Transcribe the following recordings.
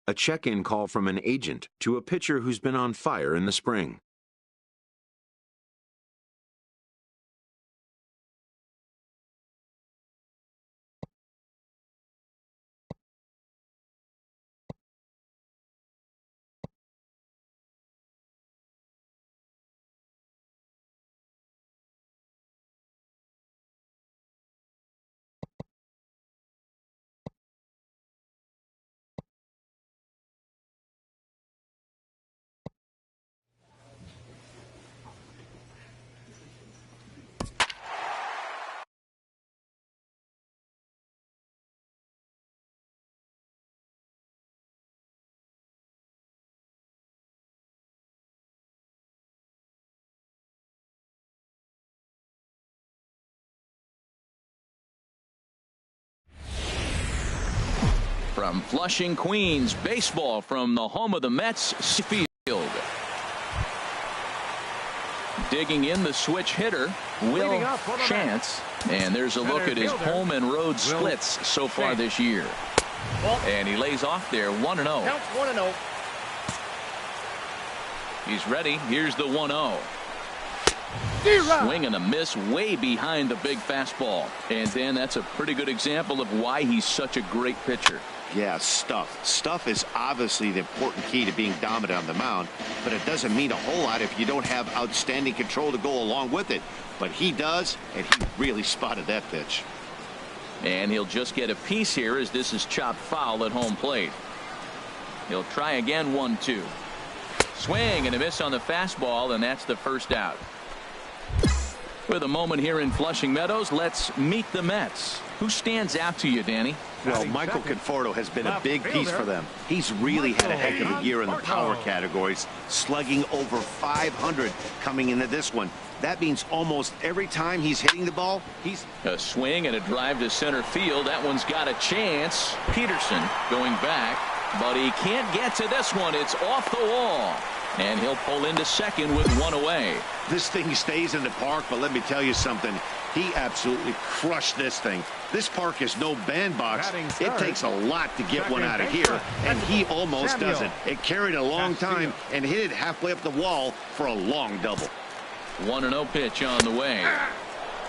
a check-in call from an agent to a pitcher who's been on fire in the spring. From Flushing, Queens, baseball from the home of the Mets, Field. Digging in the switch hitter, Will Chance. And there's a look at his home and road splits so far this year. And he lays off there, 1-0. Counts 1-0. He's ready. Here's the 1-0. Swing and a miss way behind the big fastball. And then that's a pretty good example of why he's such a great pitcher. Yeah, stuff. Stuff is obviously the important key to being dominant on the mound, but it doesn't mean a whole lot if you don't have outstanding control to go along with it. But he does, and he really spotted that pitch. And he'll just get a piece here as this is chopped foul at home plate. He'll try again, 1-2. Swing and a miss on the fastball, and that's the first out. With a moment here in Flushing Meadows, let's meet the Mets. Who stands out to you, Danny? Well, Michael Conforto has been a big piece for them. He's really had a heck of a year in the power categories, slugging over 500 coming into this one. That means almost every time he's hitting the ball, he's... A swing and a drive to center field. That one's got a chance. Peterson going back, but he can't get to this one. It's off the wall. And he'll pull into second with one away. This thing stays in the park, but let me tell you something. He absolutely crushed this thing. This park is no bandbox. It takes a lot to get one out of here, and he almost does it. It carried a long time and hit it halfway up the wall for a long double. 1-0 pitch on the way.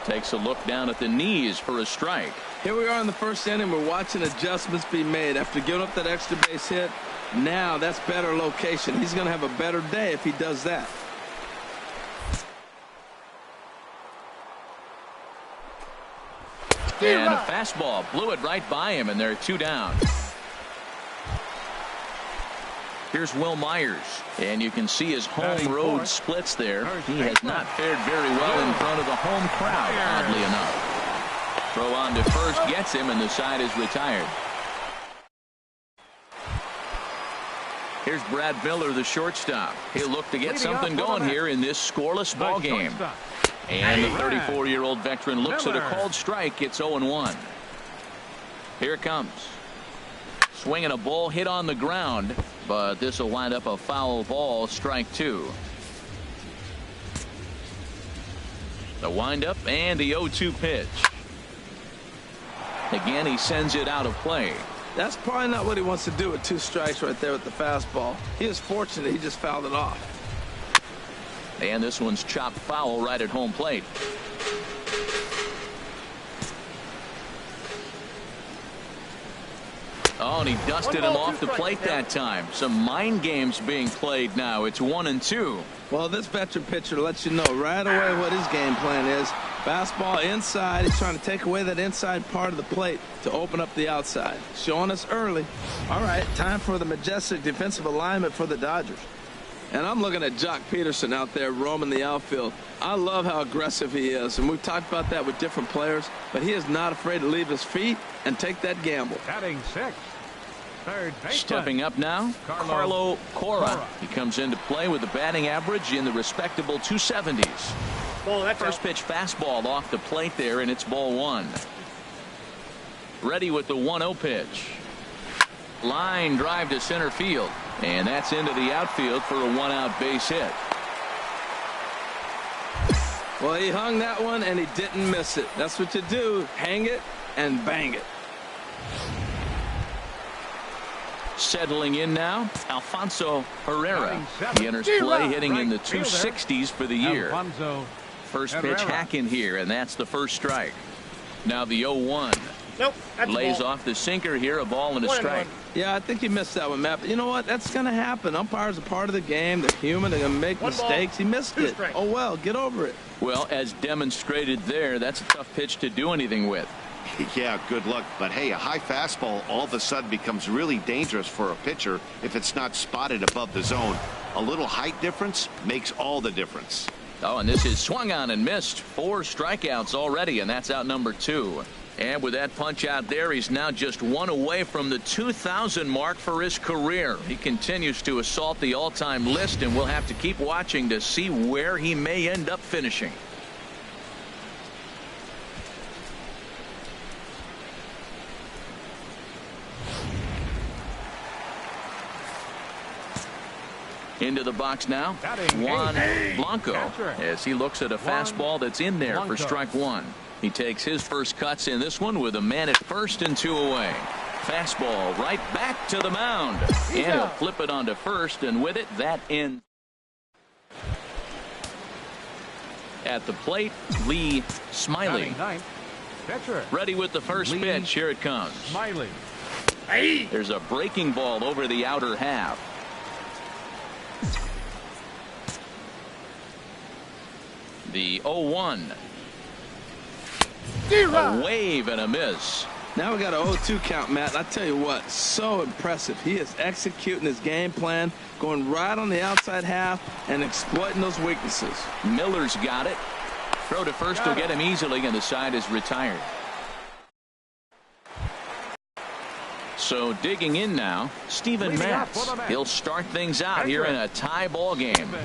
Takes a look down at the knees for a strike. Here we are in the first inning. We're watching adjustments be made after giving up that extra base hit. Now that's better location. He's going to have a better day if he does that. And a fastball blew it right by him, and they're 2 down. Here's Will Myers, and you can see his home road splits there. He has not fared very well in front of the home crowd, oddly enough. Throw on to first gets him, and the side is retired. Here's Brad Miller, the shortstop. He'll look to get something going here in this scoreless ball game. And the 34-year-old veteran looks at a called strike. It's 0-1. Here it comes. Swinging a ball hit on the ground, but this will wind up a foul ball, strike 2. The windup and the 0-2 pitch. Again, he sends it out of play. That's probably not what he wants to do with 2 strikes right there with the fastball. He is fortunate he just fouled it off. And this one's chopped foul right at home plate. Oh, and he dusted him off the plate that time. Some mind games being played now. It's 1-2. Well, this veteran pitcher lets you know right away what his game plan is. Fastball inside. He's trying to take away that inside part of the plate to open up the outside. Showing us early. All right, time for the majestic defensive alignment for the Dodgers. And I'm looking at Jock Peterson out there roaming the outfield. I love how aggressive he is, and we've talked about that with different players, but he is not afraid to leave his feet and take that gamble. Batting 6th. Third baseman. Stepping up now, Carlo Cora. He comes into play with a batting average in the respectable 270s. First pitch fastball off the plate there, and it's ball 1. Ready with the 1-0 pitch. Line drive to center field, and that's into the outfield for a 1-out base hit. Well, he hung that one and he didn't miss it. That's what you do. Hang it and bang it. Settling in now, Alfonso Herrera. He enters play hitting in the 260s for the year. First pitch hack in here, and that's the first strike. Now the 0-1. Nope, lays off the sinker here, a ball and a strike. Yeah, I think he missed that one, Matt. But you know what? That's going to happen. Umpires are part of the game. They're human. They're going to make mistakes. He missed it. Oh, well, get over it. Well, as demonstrated there, that's a tough pitch to do anything with. Yeah, good luck. But, hey, a high fastball all of a sudden becomes really dangerous for a pitcher if it's not spotted above the zone. A little height difference makes all the difference. Oh, and this is swung on and missed. 4 strikeouts already, and that's out number 2. And with that punch out there, he's now just 1 away from the 2,000 mark for his career. He continues to assault the all-time list, and we'll have to keep watching to see where he may end up finishing. Into the box now, Juan Blanco, as he looks at a fastball that's in there for strike 1. He takes his first cuts in this one with a man at first and 2 away. Fastball right back to the mound. And he'll flip it onto first, and with it, that ends. At the plate, Lee Smiley. Ready with the first pitch. Here it comes. Smiley. There's a breaking ball over the outer half. The 0-1. A wave and a miss. Now we got an 0-2 count, Matt. I tell you what, so impressive. He is executing his game plan, going right on the outside half and exploiting those weaknesses. Miller's got it. Throw to first will get him easily, and the side is retired. So digging in now, Steven Matz. He'll start things out here in a tie ball game.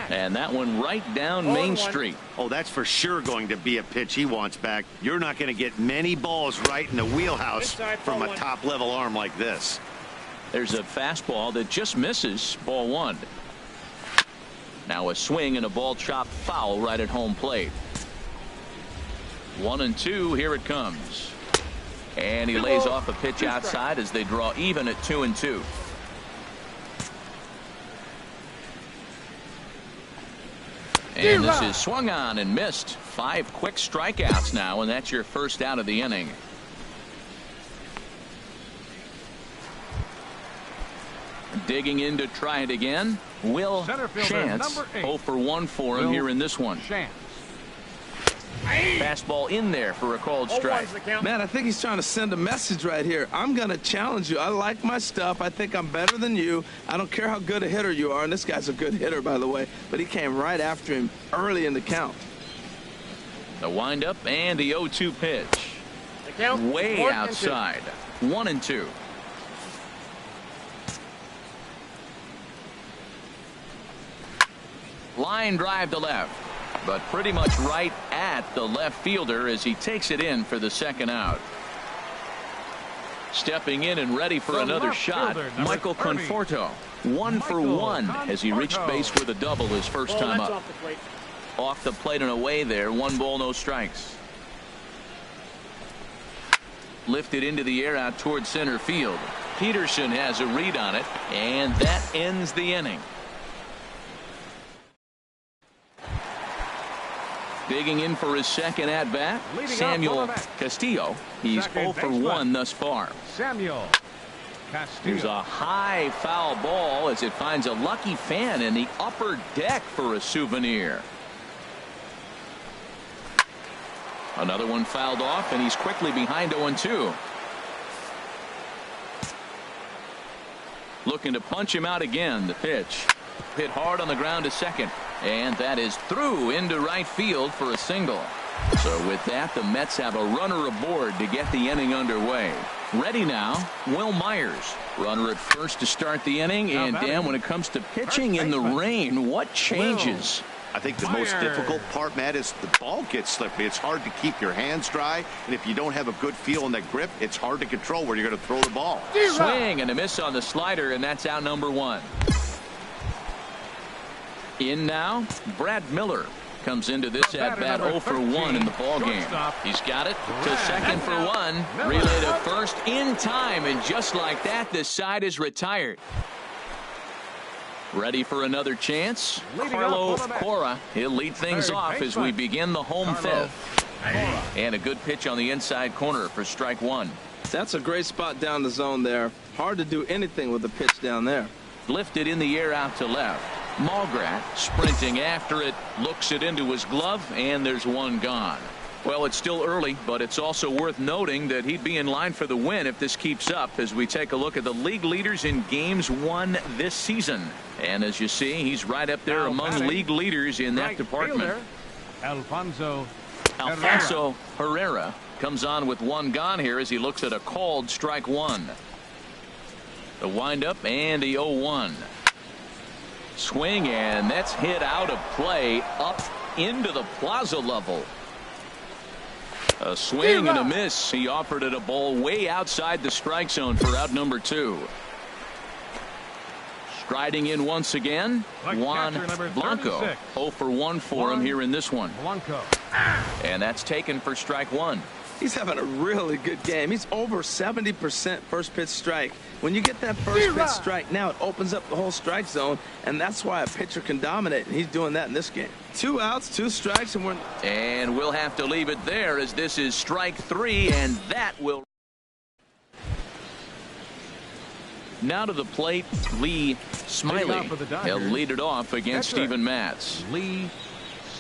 And that one right down Main Street. Oh, that's for sure going to be a pitch he wants back. You're not going to get many balls right in the wheelhouse from a top-level arm like this. There's a fastball that just misses, ball 1. Now a swing and a ball chopped foul right at home plate. 1-2, here it comes. And he lays off a pitch outside as they draw even at 2-2. And this is swung on and missed. 5 quick strikeouts now, and that's your first out of the inning. Digging in to try it again, Will Chance. 0 for 1 for him here in this one. Fastball in there for a called strike. Man, I think he's trying to send a message right here. I'm going to challenge you. I like my stuff. I think I'm better than you. I don't care how good a hitter you are. And this guy's a good hitter, by the way. But he came right after him early in the count. The windup and the 0-2 pitch. Way outside. 1-2. Line drive to left. But pretty much right at the left fielder as he takes it in for the second out. Stepping in and ready for another shot, Michael Conforto. 1 for 1 as he reached base with a double his first time up. Off the plate and away there. 1 ball, no strikes. Lifted into the air out toward center field. Peterson has a read on it, and that ends the inning. Digging in for his second at-bat, Samuel Castillo. He's 0 for 1 thus far. Samuel Castillo. Here's a high foul ball as it finds a lucky fan in the upper deck for a souvenir. Another one fouled off, and he's quickly behind 0-2. Looking to punch him out again. The pitch. Hit hard on the ground to second. And that is through into right field for a single. So with that, the Mets have a runner aboard to get the inning underway. Ready now, Will Myers. Runner at first to start the inning. And Dan, when it comes to pitching in the rain, what changes? I think the most difficult part, Matt, is the ball gets slippery. It's hard to keep your hands dry. And if you don't have a good feel in that grip, it's hard to control where you're going to throw the ball. Swing and a miss on the slider, and that's out number 1. In now, Brad Miller. comes into this at-bat 0 for 1 in the ballgame. He's got it to second for 1. Relay to first in time, and just like that, this side is retired. Ready for another chance? Carlo Cora. He'll lead things off as we begin the home fifth. And a good pitch on the inside corner for strike 1. That's a great spot down the zone there. Hard to do anything with the pitch down there. Lifted in the air out to left. Malgrat sprinting after it, looks it into his glove, and there's one gone. Well, it's still early, but it's also worth noting that he'd be in line for the win if this keeps up as we take a look at the league leaders in games won this season. And as you see, he's right up there among league leaders in that department. Alfonso Herrera comes on with one gone here as he looks at a called strike 1. The windup and the 0-1. Swing, and that's hit out of play up into the plaza level. A swing and a miss. He offered it a ball way outside the strike zone for out number 2. Striding in once again, Juan Blanco. 0 for 1 for him here in this one. And that's taken for strike 1. He's having a really good game. He's over 70% first pitch strike. When you get that first pitch strike, now it opens up the whole strike zone, and that's why a pitcher can dominate, and he's doing that in this game. 2 outs, 2 strikes, and we'll have to leave it there as this is strike 3, and that will. Now to the plate, Lee Smiley. He'll lead it off against Steven Matz. Lee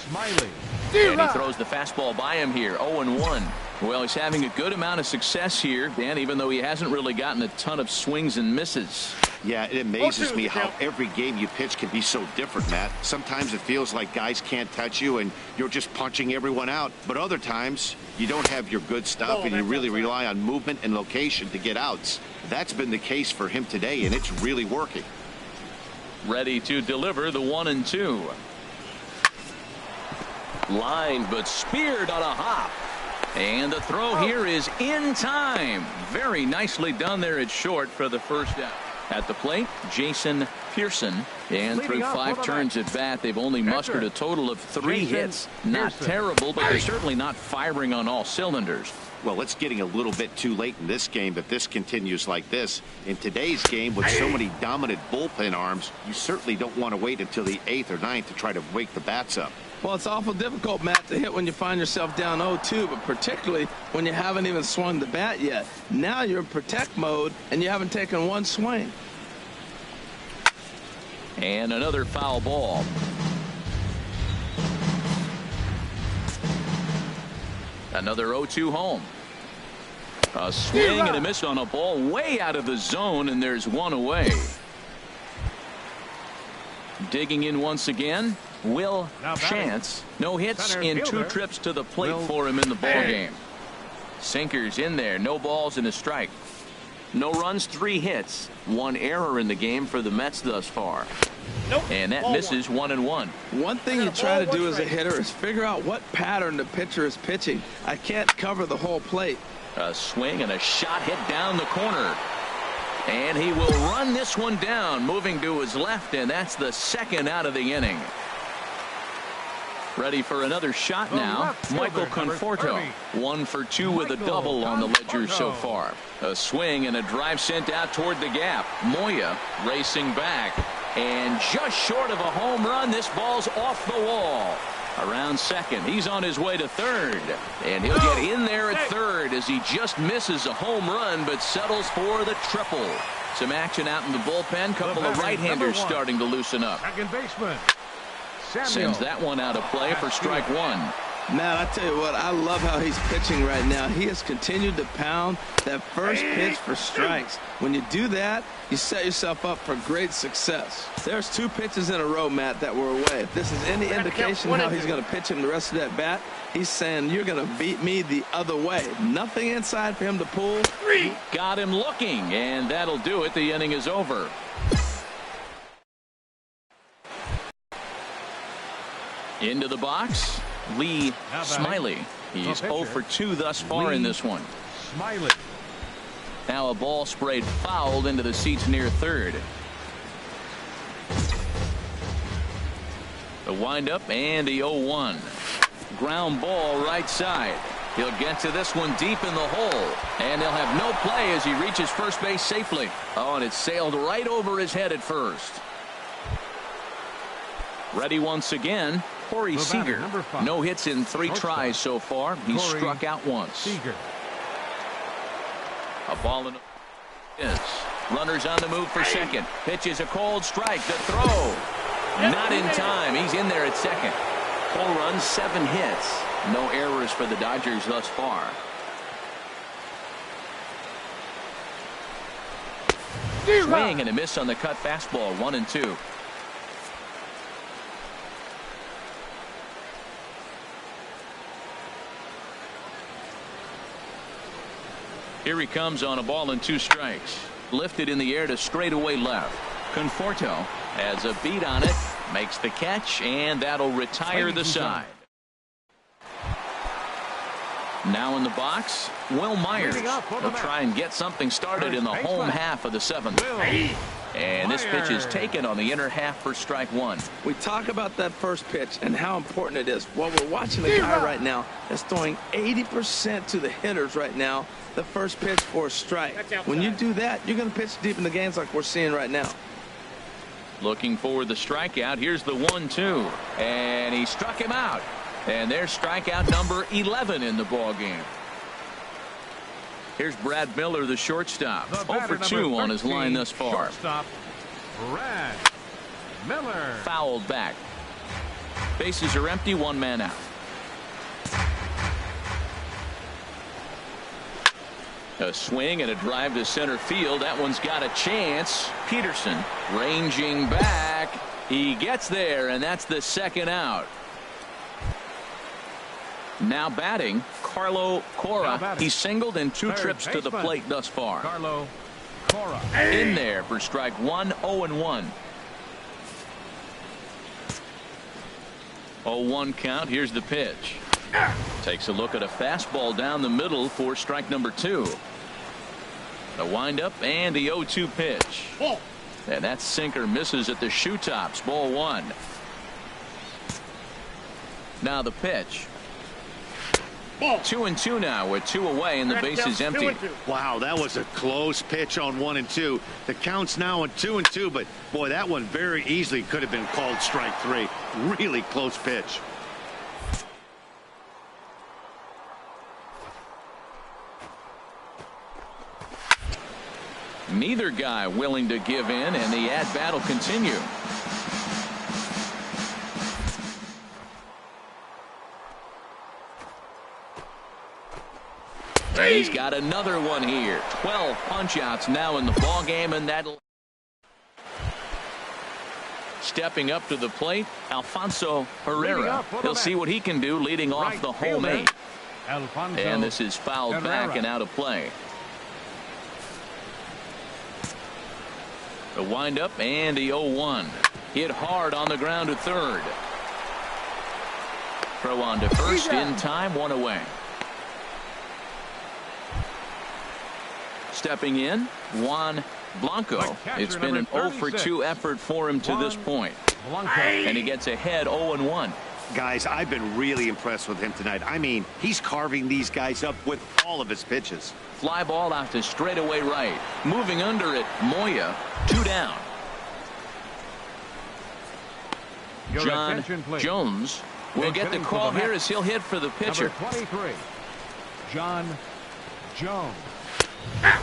Smiley. And he throws the fastball by him here, 0-1. Well, he's having a good amount of success here, Dan, even though he hasn't really gotten a ton of swings and misses. Yeah, it amazes me how every game you pitch can be so different, Matt. Sometimes it feels like guys can't touch you and you're just punching everyone out. But other times you don't have your good stuff and you really rely on movement and location to get outs. That's been the case for him today, and it's really working. Ready to deliver the 1-2. Line, but speared on a hop. And the throw here is in time. Very nicely done there at short for the first out. At the plate, Jason Pearson. And through 5 turns at bat, they've only mustered a total of 3 hits. Not terrible, but they're certainly not firing on all cylinders. Well, it's getting a little bit too late in this game if this continues like this. In today's game, with so many dominant bullpen arms, you certainly don't want to wait until the 8th or 9th to try to wake the bats up. Well, it's awful difficult, Matt, to hit when you find yourself down 0-2, but particularly when you haven't even swung the bat yet. Now you're in protect mode, and you haven't taken one swing. And another foul ball. Another 0-2 home. A swing and a miss on a ball way out of the zone, and there's one away. Digging in once again, Will Chance. No hits in 2 trips to the plate for him in the ballgame. Sinkers in there, no balls and a strike. No runs, 3 hits. 1 error in the game for the Mets thus far. And that misses 1-1. One thing you try to do as a hitter is figure out what pattern the pitcher is pitching. I can't cover the whole plate. A swing and a shot hit down the corner. And he will run this one down, moving to his left, and that's the 2nd out of the inning. Ready for another shot now, Michael Conforto. 1 for 2 with a double on the ledger so far. A swing and a drive sent out toward the gap. Moya racing back, and just short of a home run. This ball's off the wall. Around second, he's on his way to third, and he'll get in there at third as he just misses a home run but settles for the triple. Some action out in the bullpen. Couple of right-handers starting to loosen up. Second baseman. Sends that one out of play for strike 1. Matt, I tell you what, I love how he's pitching right now. He has continued to pound that first pitch for strikes. When you do that, you set yourself up for great success. There's 2 pitches in a row, Matt, that were away. If this is any indication how he's going to pitch him the rest of that bat, he's saying you're going to beat me the other way. Nothing inside for him to pull. Got him looking, and that'll do it. The inning is over. Into the box, Lee Smiley. He's 0 for 2 thus far in this one. Smiley. Now a ball sprayed fouled into the seats near third. The The windup and the 0-1. Ground ball right side. He'll get to this one deep in the hole. And they'll have no play as he reaches first base safely. Oh, and it sailed right over his head at first. Ready once again, Corey Seager. No hits in 3 tries so far. He's struck out once. Seager. A ball in is. Runners on the move for second. Pitch is a cold strike. The throw. Not in time. He's in there at second. 4 runs, 7 hits. No errors for the Dodgers thus far. Swing and a miss on the cut fastball. 1-2. Here he comes on a ball and 2 strikes. Lifted in the air to straightaway left. Conforto has a beat on it. Makes the catch, and that'll retire the side. Now in the box, Will Myers will try and get something started in the home half of the 7th. And this pitch is taken on the inner half for strike 1. We talk about that first pitch and how important it is. Well, we're watching a guy right now that's throwing 80% to the hitters right now. The first pitch for a strike. When you do that, you're going to pitch deep in the games like we're seeing right now. Looking for the strikeout. Here's the 1-2. And he struck him out. And there's strikeout number 11 in the ball game. Here's Brad Miller, the shortstop. 0 for 2 on his line thus far. Shortstop, Brad Miller. Fouled back. Bases are empty. 1 man out. A swing and a drive to center field. That one's got a chance. Peterson ranging back. He gets there, and that's the 2nd out. Now batting, Carlo Cora. He's singled in 2 trips to the plate thus far. Carlo Cora. In there for strike 1, 0-1. 0-1 count. Here's the pitch. Takes a look at a fastball down the middle for strike number 2. The windup and the 0-2 pitch. And that sinker misses at the shoe tops. Ball 1. Now the pitch. 2-2 now with 2 away and the base is empty. Wow, that was a close pitch on 1 and 2. The count's now on 2-2, but boy, that one very easily could have been called strike 3. Really close pitch. Neither guy willing to give in, and the at-bat will continue. And he's got another one here. 12 punch-outs now in the ball game, and that'll. Stepping up to the plate, Alfonso Herrera. He'll see what he can do leading off the home 8. And this is fouled back and out of play. The windup and the 0-1. Hit hard on the ground to third. Throw on to first in time. 1 away. Stepping in, Juan Blanco. It's been an 0 for 2 effort for him to this point. And he gets ahead 0-1. Guys, I've been really impressed with him tonight. I mean, he's carving these guys up with all of his pitches. Fly ball out to straightaway right. Moving under it, Moya. 2 down. John Jones will get the call here as he'll hit for the pitcher. Number 23, John Jones.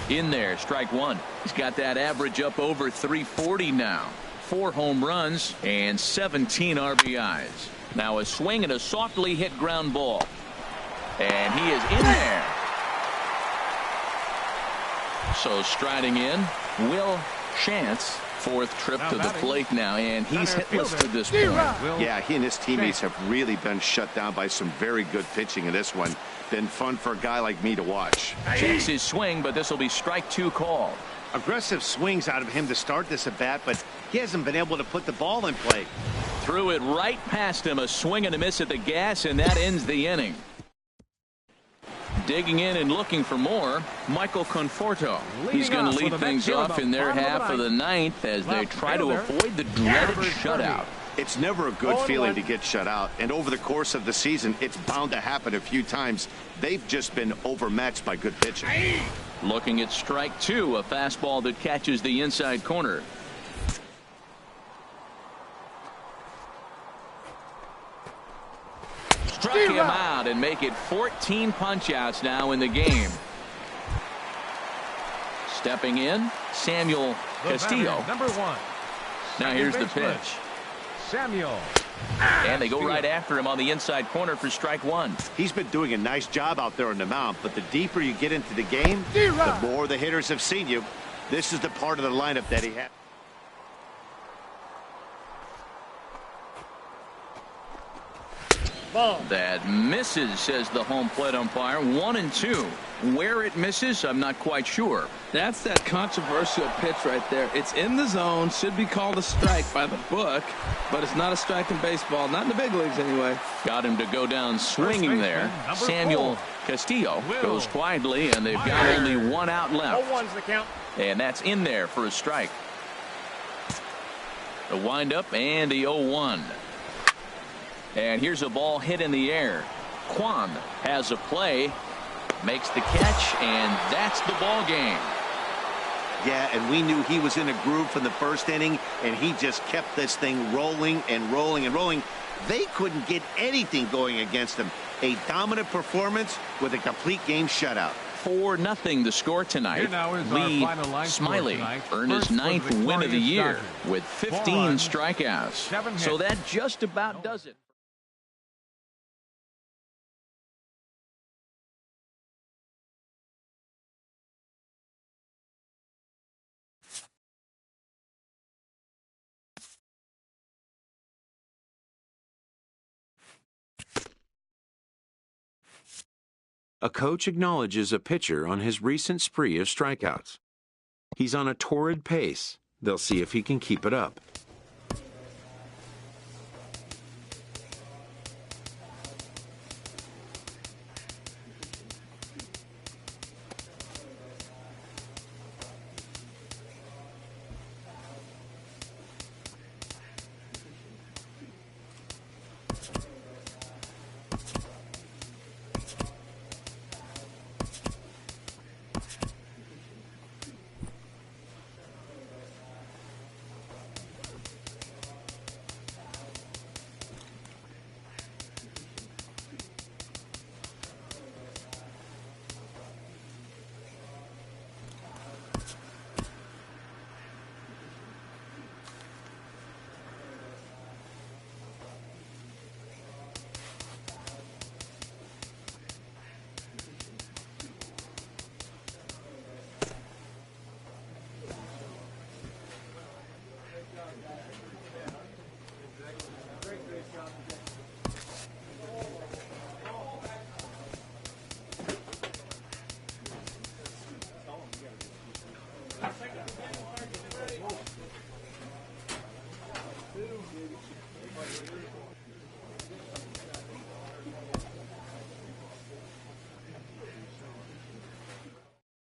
In there, strike 1. He's got that average up over 340 now. 4 home runs and 17 RBIs. Now a swing and a softly hit ground ball. And he is in there. So striding in, Will Chance. 4th trip to the plate now, and he's hitless to this point. Yeah, he and his teammates have really been shut down by some very good pitching in this one. Been fun for a guy like me to watch. Checks his swing, but this will be strike 2 called. Aggressive swings out of him to start this at bat, but he hasn't been able to put the ball in play. Threw it right past him. A swing and a miss at the gas, and that ends the inning. Digging in and looking for more, Michael Conforto. He's going to lead things off in their half of the 9th as they try to avoid the dreaded shutout. It's never a good feeling to get shut out, and over the course of the season, it's bound to happen a few times. They've just been overmatched by good pitching. Looking at strike two, a fastball that catches the inside corner. Struck him out and make it 14 punch-outs now in the game. Stepping in, Samuel Castillo. Number 1. Now here's the pitch. Samuel. And they go right after him on the inside corner for strike one. He's been doing a nice job out there on the mound, but the deeper you get into the game, the more the hitters have seen you. This is the part of the lineup that he had. That misses, says the home plate umpire. 1-2. Where it misses, I'm not quite sure. That's that controversial pitch right there. It's in the zone, should be called a strike by the book, but it's not a strike in baseball, not in the big leagues anyway. Got him to go down swinging there. Samuel Castillo goes quietly, and they've got only one out left. 0-1's the count. And that's in there for a strike. The windup and the 0-1. And here's a ball hit in the air. Kwan has a play, makes the catch, and that's the ball game. Yeah, and we knew he was in a groove from the first inning, and he just kept this thing rolling and rolling and rolling. They couldn't get anything going against him. A dominant performance with a complete game shutout. 4-0 the score tonight. Lee Smiley earned his 9th win of the year with 15 strikeouts. So that just about does it. A coach acknowledges a pitcher on his recent spree of strikeouts. He's on a torrid pace. They'll see if he can keep it up.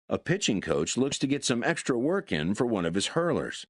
A pitching coach looks to get some extra work in for one of his hurlers.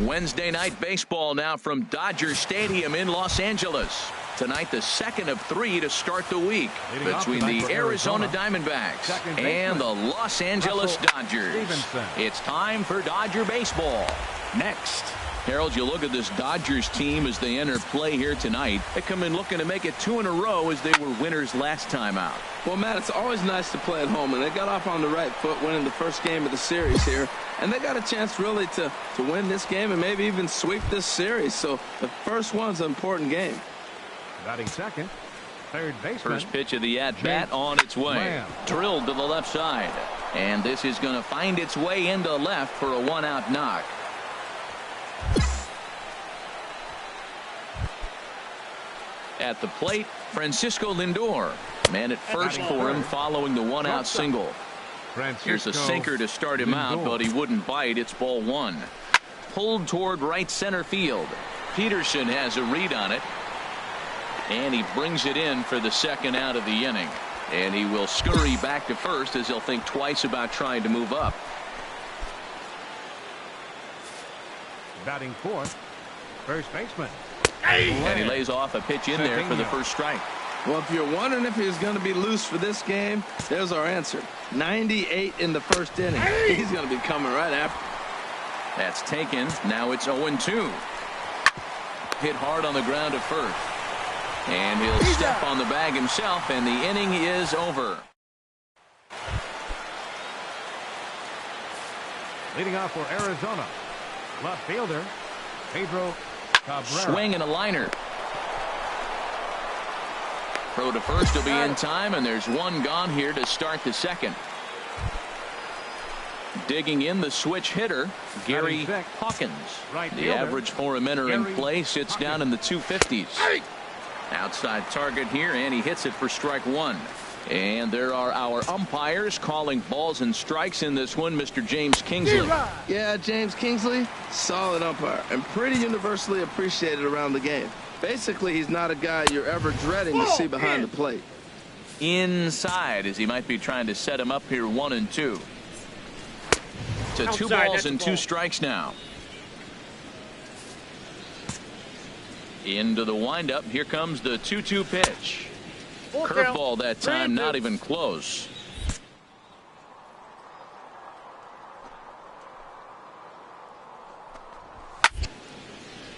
Wednesday night baseball now from Dodger Stadium in Los Angeles. Tonight, the second of 3 to start the week between the Arizona Diamondbacks and the Los Angeles Dodgers. It's time for Dodger baseball. Next. Harold, you look at this Dodgers team as they enter play here tonight. They come in looking to make it 2 in a row as they were winners last time out. Well, Matt, it's always nice to play at home, and they got off on the right foot winning the first game of the series here, and they got a chance really to win this game and maybe even sweep this series. So the first one's an important game. Batting second, third baseman. First pitch of the at-bat on its way. Drilled to the left side, and this is going to find its way into left for a 1-out knock. At the plate, Francisco Lindor. Man at first for him following the 1-out single. Here's a sinker to start him out, but he wouldn't bite. It's ball 1. Pulled toward right center field. Peterson has a read on it. And he brings it in for the second out of the inning. And he will scurry back to first as he'll think twice about trying to move up. Batting fourth, first baseman. And he lays off a pitch in there for the first strike. Well, if you're wondering if he's going to be loose for this game, there's our answer. 98 in the first inning. He's going to be coming right after. That's taken. Now it's 0-2. Hit hard on the ground at first. And he'll step on the bag himself, and the inning is over. Leading off for Arizona, left fielder Pedro Cabrera. Swing and a liner. Throw to first will be in time, and there's one gone here to start the second. Digging in the switch hitter, Gary Hawkins. The average for him entering play sits down in the 250s. Outside target here, and he hits it for strike 1. And there are our umpires calling balls and strikes in this one. Mr. James Kingsley. Yeah, James Kingsley, solid umpire and pretty universally appreciated around the game. Basically, he's not a guy you're ever dreading to see behind the plate. Inside, as he might be trying to set him up here 1-2. To 2 balls and 2 strikes now. Into the windup. Here comes the 2-2 pitch. Curveball that time, not even close.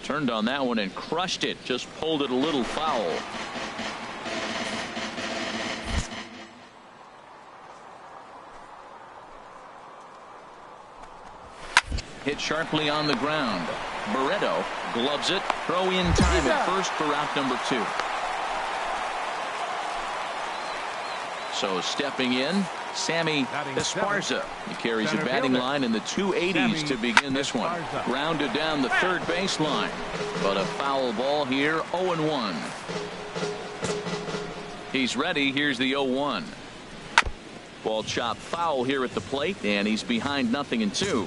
Turned on that one and crushed it. Just pulled it a little foul. Hit sharply on the ground. Barreto gloves it. Throw in time at first for out number 2. So stepping in, Sammy Esparza. He carries a batting line in the 280s to begin this one. Grounded down the third baseline. But a foul ball here, 0-1. He's ready. Here's the 0-1. Ball chopped foul here at the plate, and he's behind 0-2.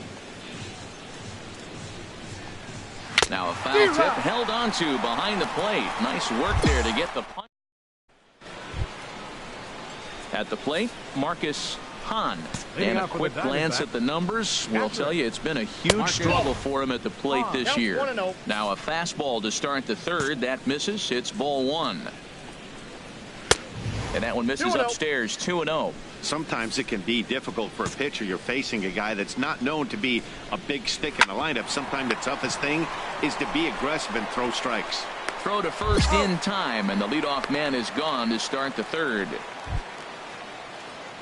Now a foul tip held onto behind the plate. Nice work there to get the punch. At the plate, Marcus Hahn. And a quick glance at the numbers will tell you it's been a huge struggle for him at the plate this year. Now a fastball to start the third. That misses. It's ball 1. And that one misses upstairs, 2-0. Sometimes it can be difficult for a pitcher. You're facing a guy that's not known to be a big stick in the lineup. Sometimes the toughest thing is to be aggressive and throw strikes. Throw to first in time, and the leadoff man is gone to start the third.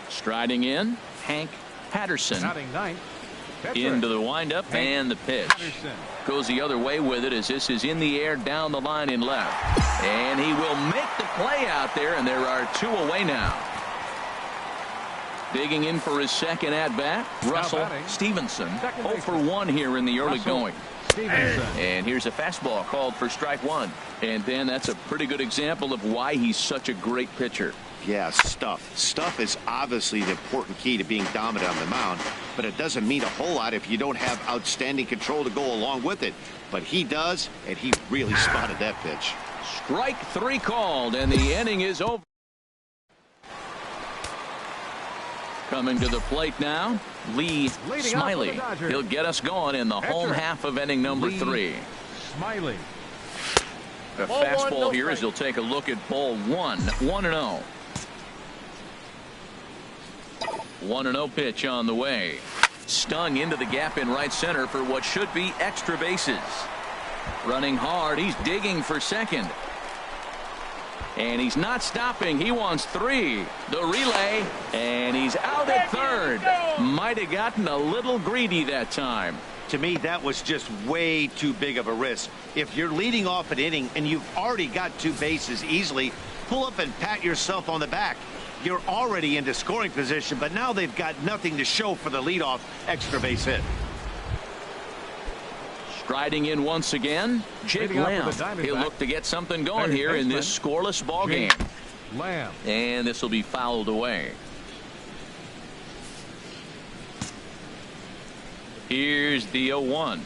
Striding in, Hank Patterson. Into the windup, and the pitch. Goes the other way with it as this is in the air down the line in left. And he will make the play out there, and there are 2 away now. Digging in for his second at-bat, Russell Stevenson. 0 for 1 here in the early going. And here's a fastball called for strike 1. And then that's a pretty good example of why he's such a great pitcher. Yeah, stuff is obviously the important key to being dominant on the mound, but it doesn't mean a whole lot if you don't have outstanding control to go along with it. But he does, and he really spotted that pitch. Strike 3 called, and the inning is over. Coming to the plate now, Lee Smiley. He'll get us going in the home half of inning number 3. Smiley. A fastball here as he'll take a look at ball 1. 1-0. 1-0 pitch on the way. Stung into the gap in right center for what should be extra bases. Running hard, he's digging for second. And he's not stopping. He wants 3. The relay, and he's out at third. Might have gotten a little greedy that time. To me, that was just way too big of a risk. If you're leading off an inning and you've already got 2 bases easily, pull up and pat yourself on the back. You're already into scoring position, but now they've got nothing to show for the leadoff extra base hit. Striding in once again, Jake Lamb. He'll look to get something going here in this scoreless ball game. And this will be fouled away. Here's the 0-1.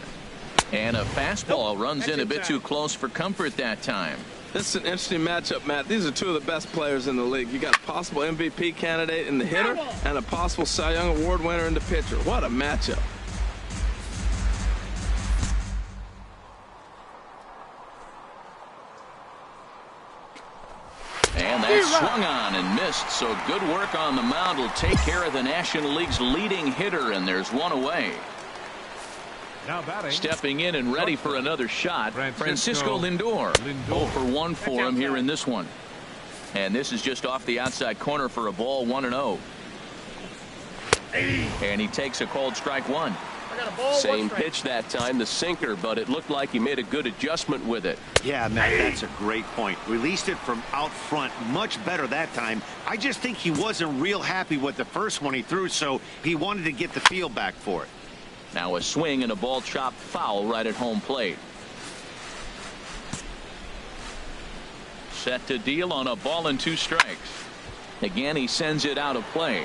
And a fastball runs in a bit too close for comfort that time. This is an interesting matchup, Matt. These are 2 of the best players in the league. You got a possible MVP candidate in the hitter and a possible Cy Young Award winner in the pitcher. What a matchup. And that swung on and missed, so good work on the mound will take care of the National League's leading hitter, and there's 1 away. Now batting. Stepping in and ready for another shot, Francisco Lindor. 0 for 1 for him here in this one. And this is just off the outside corner for a ball, 1-0. And he takes a called strike 1. Same pitch that time, the sinker, but it looked like he made a good adjustment with it. Yeah, Matt, that's a great point. Released it from out front much better that time. I just think he wasn't real happy with the first one he threw, so he wanted to get the feel back for it. Now a swing and a ball chopped foul right at home plate. Set to deal on a ball and 2 strikes. Again, he sends it out of play.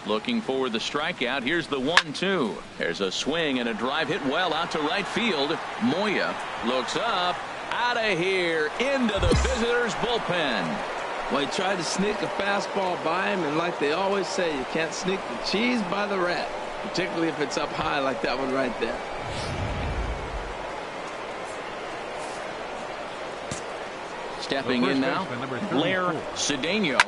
Looking for the strikeout. Here's the 1-2. There's a swing and a drive hit well out to right field. Moya looks up, out of here, into the visitors' bullpen. Well, he tried to sneak a fastball by him, and like they always say, you can't sneak the cheese by the rat, particularly if it's up high like that one right there. Stepping in now, Blair Cedeno.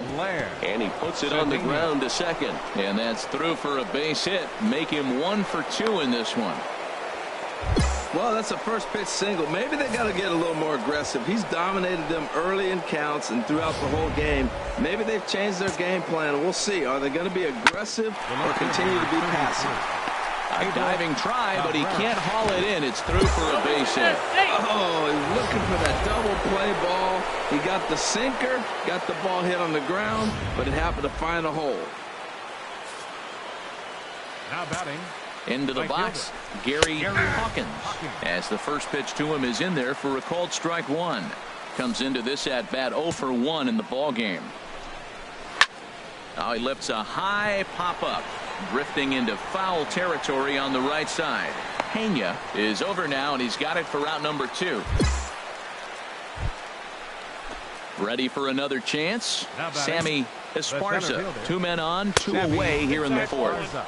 And he puts it on the ground to second. And that's through for a base hit. Make him 1 for 2 in this one. Well, that's a first pitch single. Maybe they got to get a little more aggressive. He's dominated them early in counts and throughout the whole game. Maybe they've changed their game plan. We'll see. Are they going to be aggressive or continue to be passive? A diving try, but he can't haul it in. It's through for a base hit. Oh, he's looking for that double play ball. He got the sinker, got the ball hit on the ground, but it happened to find a hole. Now batting. Into the box, Gary Hawkins. As the first pitch to him is in there for a called strike 1. Comes into this at bat 0 for 1 in the ball game. Now he lifts a high pop up, drifting into foul territory on the right side. Pena is over now, and he's got it for route number 2. Ready for another chance. Sammy Esparza. 2 men on, 2 away here in the 4th.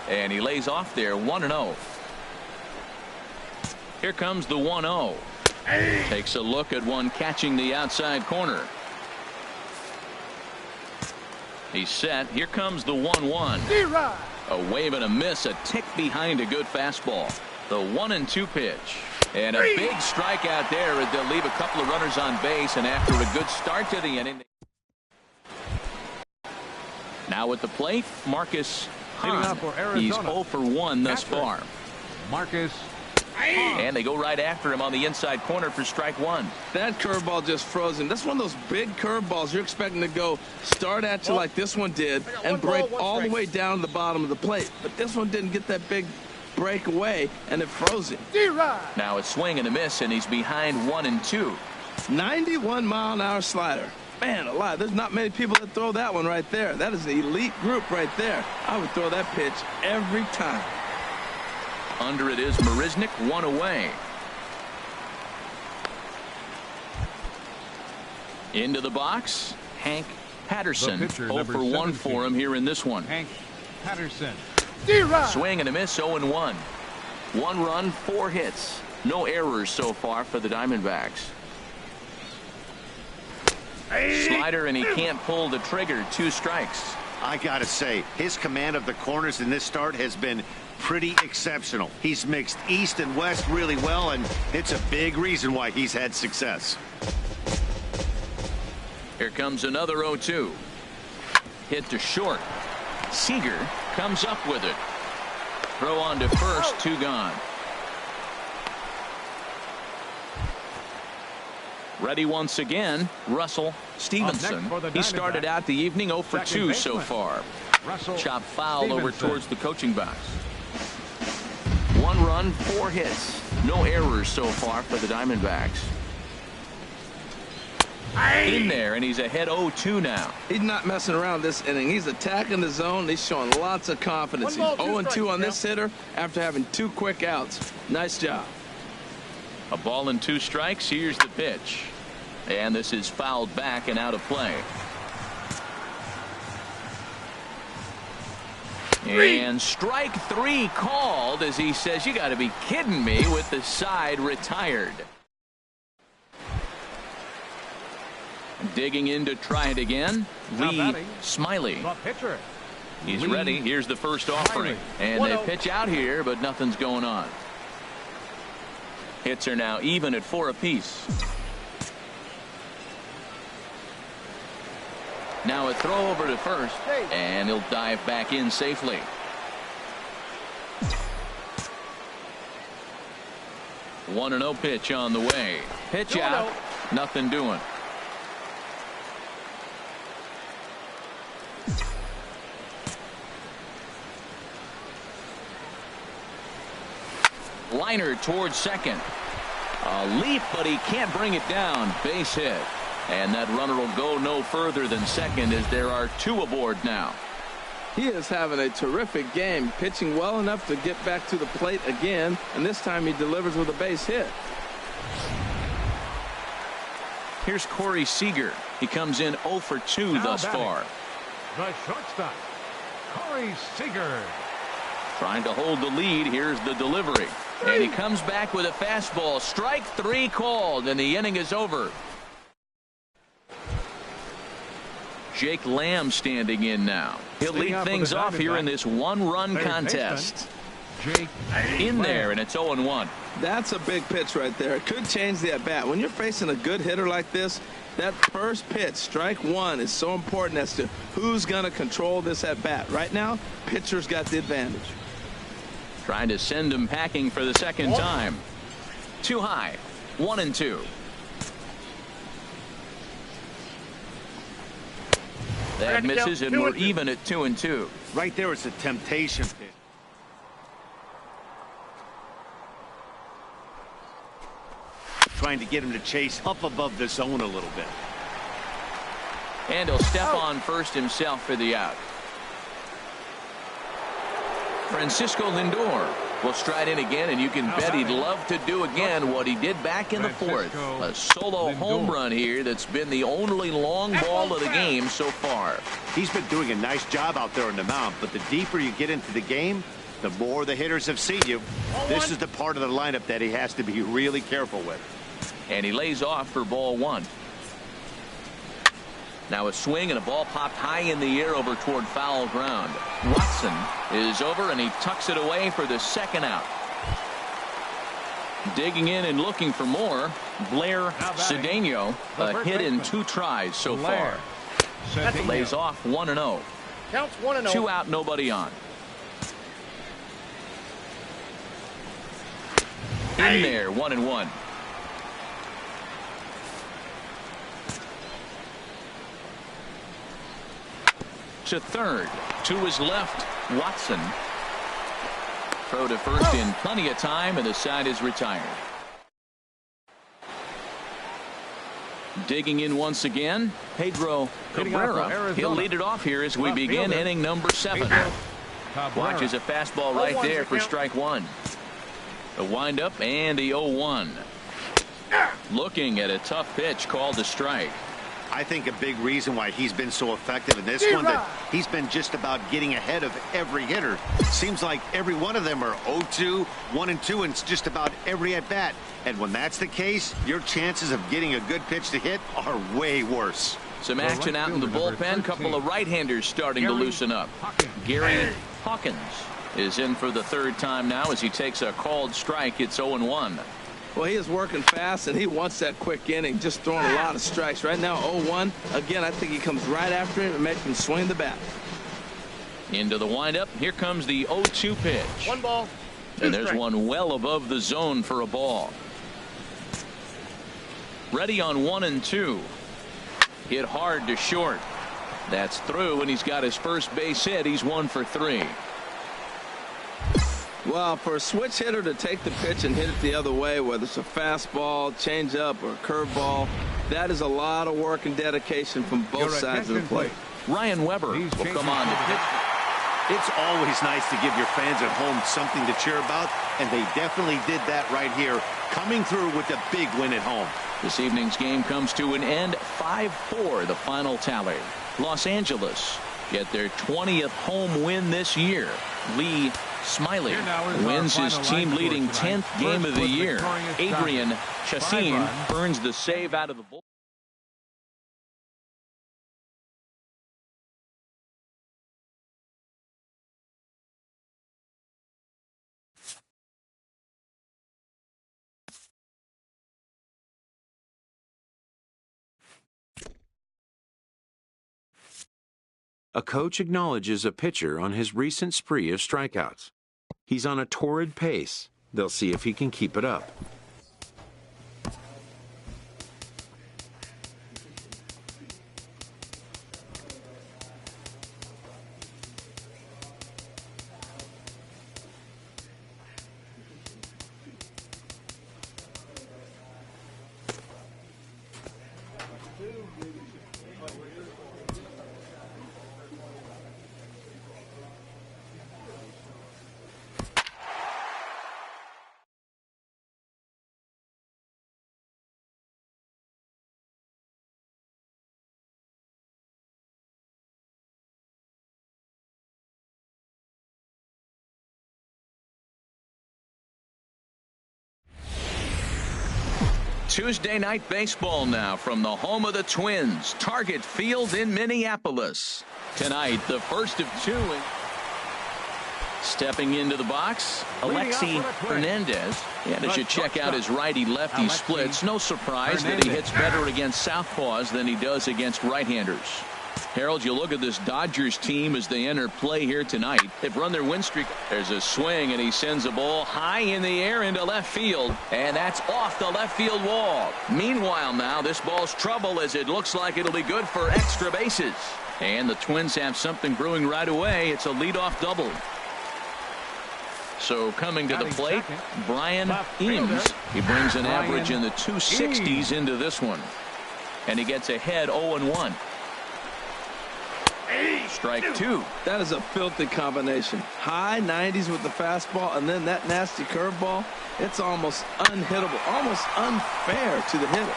And he lays off there, 1-0. Here comes the 1-0. Takes a look at one catching the outside corner. He's set. Here comes the 1-1. A wave and a miss, a tick behind a good fastball. The 1-2 pitch. And a big strikeout there as they'll leave a couple of runners on base, and after a good start to the inning. Now at the plate, Marcus Hahn. He's 0 for 1 thus far. Marcus. And they go right after him on the inside corner for strike 1. That curveball just froze him. That's one of those big curveballs you're expecting to go start at you like this one did and break all the way down to the bottom of the plate. But this one didn't get that big break away, and it froze him. Now a swing and a miss, and he's behind 1-2. 91-mile-an-hour slider. Man alive, there's not many people that throw that one right there. That is an elite group right there. I would throw that pitch every time. Under it is Marisnick, 1 away. Into the box, Hank Patterson. 0 for 1 for him here in this one. Hank Patterson. Swing and a miss, 0-1. 1 run, 4 hits. No errors so far for the Diamondbacks. Slider, and he can't pull the trigger. 2 strikes. I gotta say, his command of the corners in this start has been pretty exceptional. He's mixed east and west really well, and it's a big reason why he's had success. Here comes another 0-2. Hit to short. Seager comes up with it. Throw on to first, 2 gone. Ready once again, Russell Stevenson. He started out the evening 0 for 2 so far. Chop foul over towards the coaching box. 1 run, 4 hits. No errors so far for the Diamondbacks. In there, and he's ahead 0-2 now. He's not messing around this inning. He's attacking the zone. He's showing lots of confidence. He's 0-2 on this hitter after having 2 quick outs. Nice job. A ball and 2 strikes. Here's the pitch. And this is fouled back and out of play. And strike 3 called as he says, you got to be kidding me, with the side retired. Digging in to try it again, Lee Smiley. He's ready. Here's the first offering. And they pitch out here, but nothing's going on. Hits are now even at 4 apiece. Now a throw over to first, and he'll dive back in safely. One 1-0 pitch on the way. Pitch out. Nothing doing. Liner towards second. A leap, but he can't bring it down. Base hit. And that runner will go no further than second as there are 2 aboard now. He is having a terrific game, pitching well enough to get back to the plate again, and this time he delivers with a base hit. Here's Corey Seager. He comes in 0 for 2 thus far. The shortstop, Corey Seager. Trying to hold the lead. Here's the delivery. And he comes back with a fastball. Strike 3 called, and the inning is over. Jake Lamb standing in now. He'll lead things off here in this 1-run contest. In there, and it's 0-1. That's a big pitch right there. It could change the at-bat. When you're facing a good hitter like this, that first pitch, strike 1, is so important as to who's going to control this at-bat. Right now, pitcher's got the advantage. Trying to send him packing for the second time. Too high. 1-2. That misses, and we're even at 2-2. Right there, it's a temptation pitch. Trying to get him to chase up above the zone a little bit. And he'll step on first himself for the out. Francisco Lindor will stride in again, and you can bet he'd love to do again what he did back in the 4th. A solo home run here that's been the only long ball of the game so far. He's been doing a nice job out there on the mound, but the deeper you get into the game, the more the hitters have seen you. This is the part of the lineup that he has to be really careful with. And he lays off for ball 1. Now a swing, and a ball popped high in the air over toward foul ground. Watson is over, and he tucks it away for the second out. Digging in and looking for more, Blair Cedeno. A hit in 2 tries so far. Lays off 1-0. Counts 1-0. 2 out, nobody on. In there, 1-1. To third. To his left, Watson. Throw to first in plenty of time, and the side is retired. Digging in once again, Pedro Cabrera. He'll lead it off here as we begin inning number 7. Watches a fastball right there for strike 1. A windup and the 0-1. Looking at a tough pitch called a strike. I think a big reason why he's been so effective in this one, that he's been just about getting ahead of every hitter. Seems like every one of them are 0-2, 1-2, and it's just about every at-bat. And when that's the case, your chances of getting a good pitch to hit are way worse. Some action out in the bullpen. Couple of right-handers starting to loosen up. Gary Hawkins is in for the third time now as he takes a called strike. It's 0-1. Well, he is working fast, and he wants that quick inning, just throwing a lot of strikes. Right now, 0-1. Again, I think he comes right after him and makes him swing the bat. Into the windup. Here comes the 0-2 pitch. 1 ball. And there's one well above the zone for a ball. Ready on 1-2. Hit hard to short. That's through, and he's got his first base hit. He's 1 for 3. Well, for a switch hitter to take the pitch and hit it the other way, whether it's a fastball, changeup, or curveball, that is a lot of work and dedication from both sides of the plate. Ryan Weber will come on to pitch. It's always nice to give your fans at home something to cheer about, and they definitely did that right here, coming through with a big win at home. This evening's game comes to an end. 5-4 the final tally. Los Angeles get their 20th home win this year. Lee Smiley wins his team-leading 10th game of the year. Adrian Chassin burns the save out of the bullpen. A coach acknowledges a pitcher on his recent spree of strikeouts. He's on a torrid pace. They'll see if he can keep it up. Tuesday night baseball now from the home of the Twins, Target Field in Minneapolis. Tonight, the first of 2. Stepping into the box, Alexi Hernandez. And as you check out his righty-lefty splits, no surprise that he hits better against southpaws than he does against right-handers. Harold, you look at this Dodgers team as they enter play here tonight. They've run their win streak. There's a swing, and he sends a ball high in the air into left field, and that's off the left field wall. Meanwhile now, this ball's trouble as it looks like it'll be good for extra bases. And the Twins have something brewing right away. It's a leadoff double. So coming to the plate, Brian Eames. He brings an average in the 260s into this one. And he gets ahead 0-1. Strike 2. That is a filthy combination. High 90s with the fastball, and then that nasty curveball. It's almost unhittable, almost unfair to the hitter.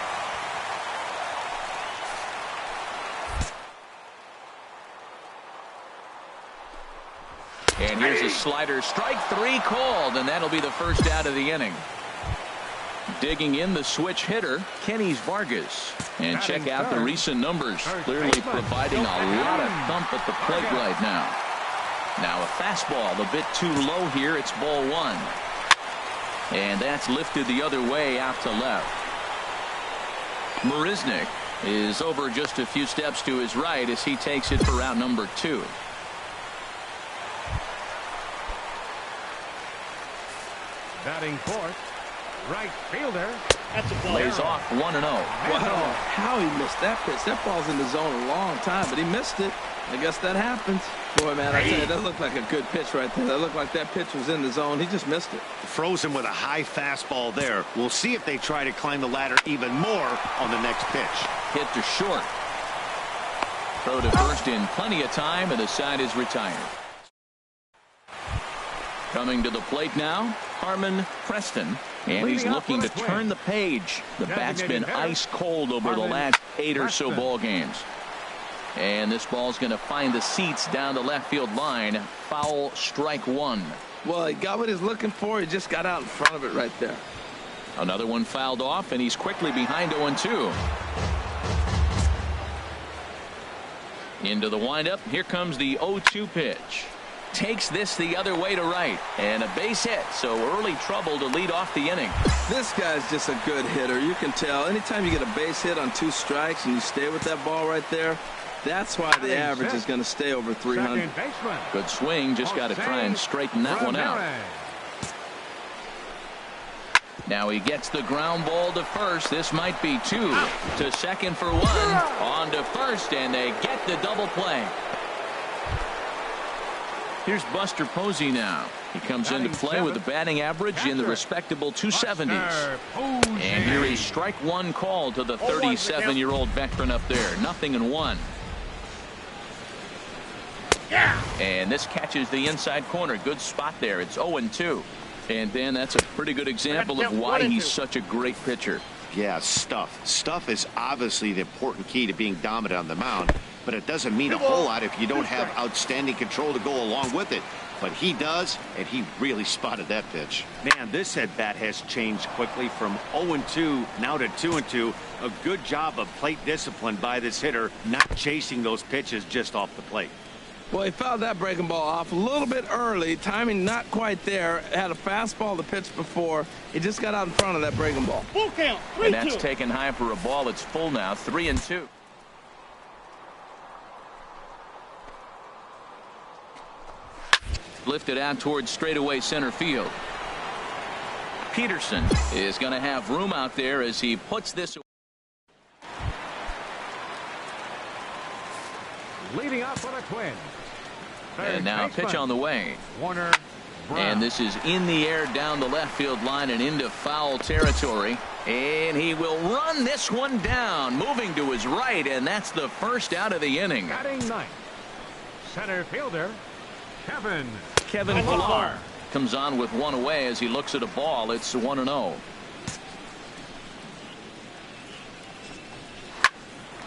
And here's a slider. Strike 3 called, and that'll be the first out of the inning. Digging in the switch hitter, Kenny Vargas. And check out the recent numbers. Clearly providing a lot of thump at the plate right now. Now a fastball a bit too low here. It's ball 1. And that's lifted the other way out to left. Marisnick is over just a few steps to his right as he takes it for route number 2. Batting fourth, right fielder. That's a ball. Lays off 1-0. Wow, how he missed that pitch. That ball's in the zone a long time, but he missed it. I guess that happens. Boy, man, I tell you, that looked like a good pitch right there. That looked like that pitch was in the zone. He just missed it. Froze him with a high fastball there. We'll see if they try to climb the ladder even more on the next pitch. Hit to short. Throw to first in plenty of time, and the side is retired. Coming to the plate now, Harmon Preston. And he's looking to turn the page. The bat's been ice cold over the last 8 or so ball games. And this ball's going to find the seats down the left field line. Foul, strike one. Well, he got what he's looking for. He just got out in front of it right there. Another one fouled off, and he's quickly behind 0-2. Into the windup. Here comes the 0-2 pitch. Takes this the other way to right, and a base hit, so early trouble to lead off the inning. This guy's just a good hitter. You can tell anytime you get a base hit on 2 strikes and you stay with that ball right there, that's why the average is going to stay over 300. Good swing, just got to try and straighten that one out. Now he gets the ground ball to first. This might be 2. To second for 1. On to first, and they get the double play. Here's Buster Posey now. He comes into play with a batting average in the respectable 270s. And here is strike one call to the 37-year-old veteran up there. 0-1. And this catches the inside corner. Good spot there. It's 0-2. And Dan, that's a pretty good example of why he's such a great pitcher. Yeah, stuff. Stuff is obviously the important key to being dominant on the mound, but it doesn't mean a whole lot if you don't have outstanding control to go along with it. But he does, and he really spotted that pitch. Man, this at-bat has changed quickly from 0-2 now to 2-2. A good job of plate discipline by this hitter, not chasing those pitches just off the plate. Well, he fouled that breaking ball off a little bit early. Timing not quite there. Had a fastball to pitch before. He just got out in front of that breaking ball. Full count. 3-2. And that's taken high for a ball. It's full now. 3-2. Lifted out towards straightaway center field. Peterson is going to have room out there as he puts this. Leading up for the Twins. And now pitch on the way. Warner Brown. And this is in the air down the left field line and into foul territory. And he will run this one down, moving to his right, and that's the first out of the inning. Batting ninth, center fielder Kevin Pillar comes on with one away as he looks at a ball. It's 1-0.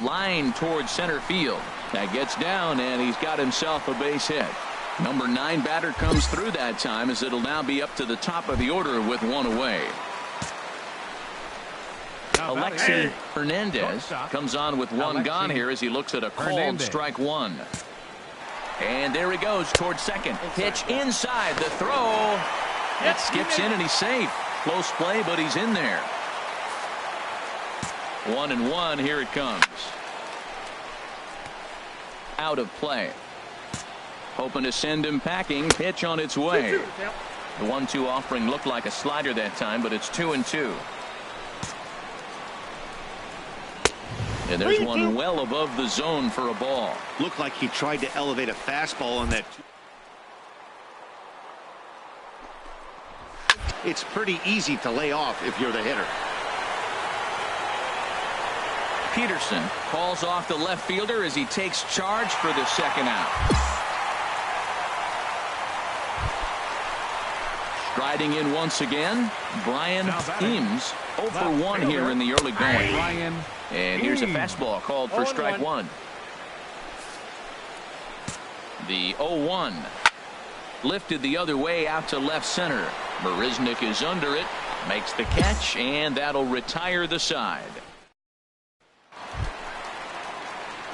Line towards center field. That gets down, and he's got himself a base hit. Number 9 batter comes through that time, as it'll now be up to the top of the order with one away. Alexi Hernandez comes on with one gone here as he looks at a called strike one. And there he goes towards second. Pitch inside. The throw. It skips in, and he's safe. Close play, but he's in there. 1-1. Here it comes. Out of play. Hoping to send him packing. Pitch on its way. The 1-2 offering looked like a slider that time, but it's 2-2. And there's one well above the zone for a ball. Looked like he tried to elevate a fastball on that. It's pretty easy to lay off if you're the hitter. Peterson calls off the left fielder as he takes charge for the second out. Striding in once again, Brian Eames. 0 for 1 here in the early going. And here's a fastball called for strike one. The 0-1 lifted the other way out to left center. Marisnik is under it, makes the catch, and that'll retire the side.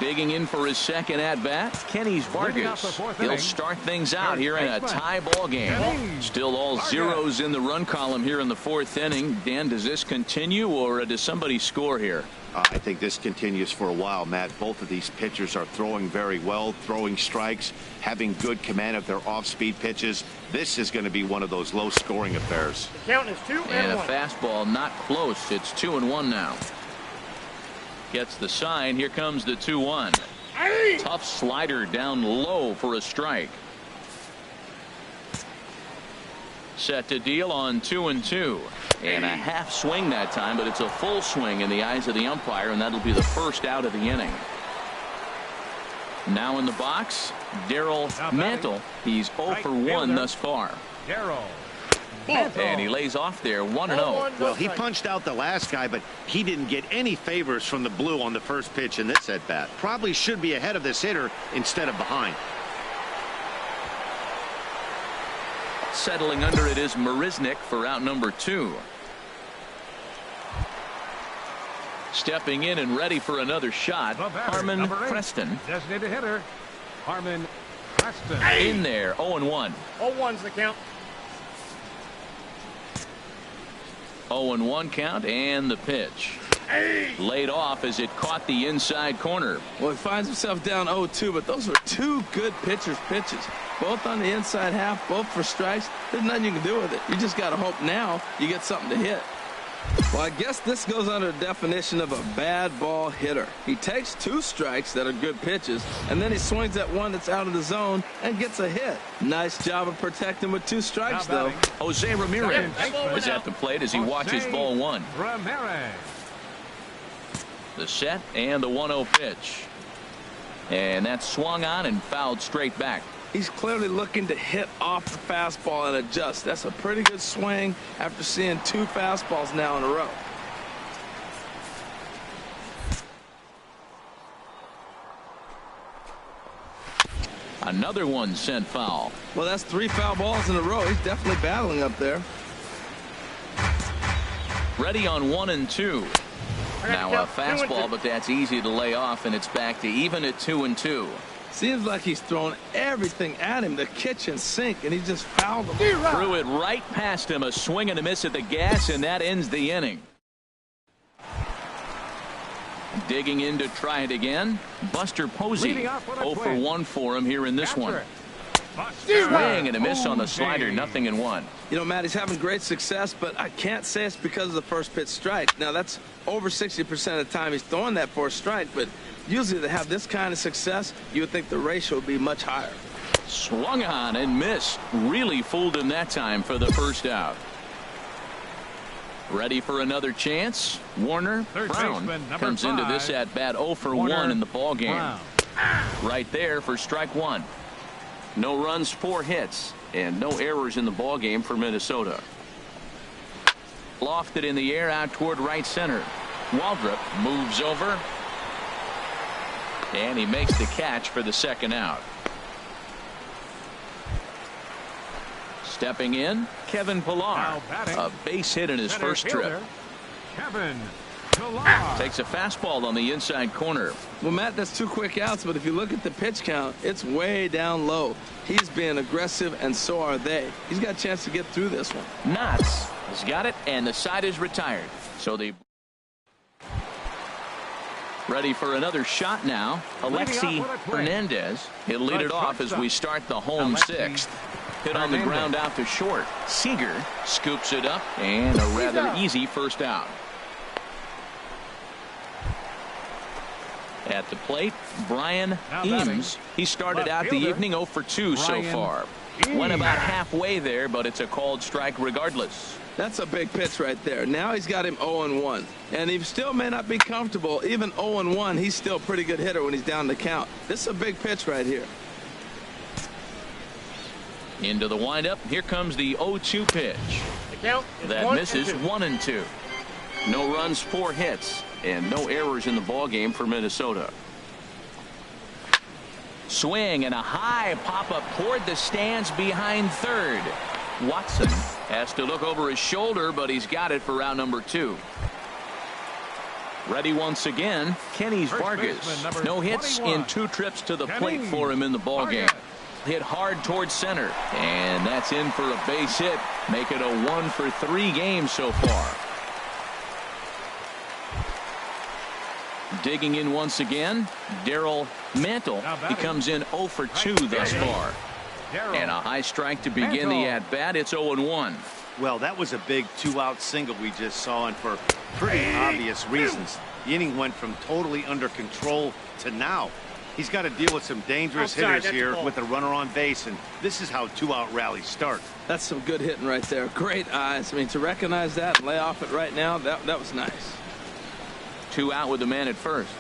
Digging in for his second at-bat, Kenny Vargas. He'll start things out here in a tie ball game. Still all zeros in the run column here in the 4th inning. Dan, does this continue, or does somebody score here? I think this continues for a while, Matt. Both of these pitchers are throwing very well, throwing strikes, having good command of their off-speed pitches. This is going to be one of those low-scoring affairs. The count is 2-1. And a fastball not close. It's 2-1 now. Gets the sign. Here comes the 2-1. Tough slider down low for a strike. Set to deal on 2-2. And a half swing that time, but it's a full swing in the eyes of the umpire, and that'll be the first out of the inning. Now in the box, Daryl Mantle. He's 0 for 1 thus far. Daryl And he lays off there 1-0. Well, he punched out the last guy, but he didn't get any favors from the blue on the first pitch in this at-bat. Probably should be ahead of this hitter instead of behind. Settling under it is Marisnik for out number 2. Stepping in and ready for another shot, Harmon Preston. Designated hitter, Harmon Preston. In there, 0-1. 0-1's the count. 0-1 count, and the pitch. Laid off as it caught the inside corner. Well, he finds himself down 0-2, but those were two good pitchers' pitches. Both on the inside half, both for strikes. There's nothing you can do with it. You just got to hope now you get something to hit. Well, I guess this goes under the definition of a bad ball hitter. He takes 2 strikes that are good pitches, and then he swings at one that's out of the zone and gets a hit. Nice job of protecting with 2 strikes, though. Jose Ramirez is at the plate as he watches ball 1. Ramirez. The set and the 1-0 pitch. And that's swung on and fouled straight back. He's clearly looking to hit off the fastball and adjust. That's a pretty good swing after seeing 2 fastballs now in a row. Another one sent foul. Well, that's 3 foul balls in a row. He's definitely battling up there. Ready on 1-2. Now a fastball, but that's easy to lay off, and it's back to even at 2-2. Seems like he's thrown everything at him, the kitchen sink, and he just fouled him. Threw it right past him, a swing and a miss at the gas, and that ends the inning. Digging in to try it again, Buster Posey. 0-for-1 for him here in this one. Swing and a miss on the slider, 0-1. You know, Matt, he's having great success, but I can't say it's because of the first pitch strike. Now, that's over 60% of the time he's throwing that for a strike, but usually to have this kind of success, you would think the ratio would be much higher. Swung on and missed. Really fooled him that time for the first out. Ready for another chance. Warner Brown comes into this at bat 0-for-1 in the ball game. Right there for strike 1. No runs, 4 hits, and no errors in the ball game for Minnesota. Lofted in the air out toward right center. Waldrop moves over, and he makes the catch for the second out. Stepping in, Kevin Pillar. A base hit in his first trip. Kevin Pillar takes a fastball on the inside corner. Well, Matt, that's 2 quick outs, but if you look at the pitch count, it's way down low. He's being aggressive, and so are they. He's got a chance to get through this one. Knotts has got it, and the side is retired. So the ready for another shot now. Alexi Hernandez. He'll lead it off as we start the home 6th. Hit on the ground out to short. Seager scoops it up, and a rather easy first out. At the plate, Brian Eames. He started out the evening 0-for-2 so far. Went about halfway there, but it's a called strike regardless. That's a big pitch right there. Now he's got him 0-1. And he still may not be comfortable. Even 0-1, he's still a pretty good hitter when he's down the count. This is a big pitch right here. Into the windup. Here comes the 0-2 pitch. That misses 1-2. No runs, 4 hits, and no errors in the ball game for Minnesota. Swing and a high pop-up toward the stands behind third. Watson has to look over his shoulder, but he's got it for out number 2. Ready once again, Kenny Vargas. No hits in 2 trips to the plate for him in the ball game. Hit hard towards center, and that's in for a base hit. Make it a 1-for-3 game so far. Digging in once again, Darryl Mantle. He comes in 0-for-2 thus far. And a high strike to begin the at-bat. It's 0-1. Well, that was a big 2-out single we just saw, and for pretty obvious reasons. The inning went from totally under control to now. He's got to deal with some dangerous hitters here with a runner on base, and this is how 2-out rallies start. That's some good hitting right there. Great eyes. I mean, to recognize that and lay off it right now, that was nice. 2 out with the man at first.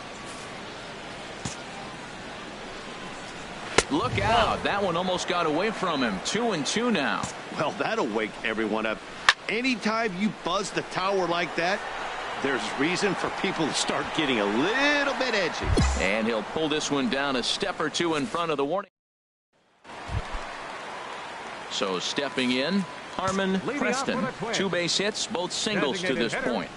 Look out. That one almost got away from him. 2-2 now. Well, that'll wake everyone up. Anytime you buzz the tower like that, there's reason for people to start getting a little bit edgy. And he'll pull this one down a step or two in front of the warning. So stepping in, Harmon Preston. 2 base hits, both singles to this point.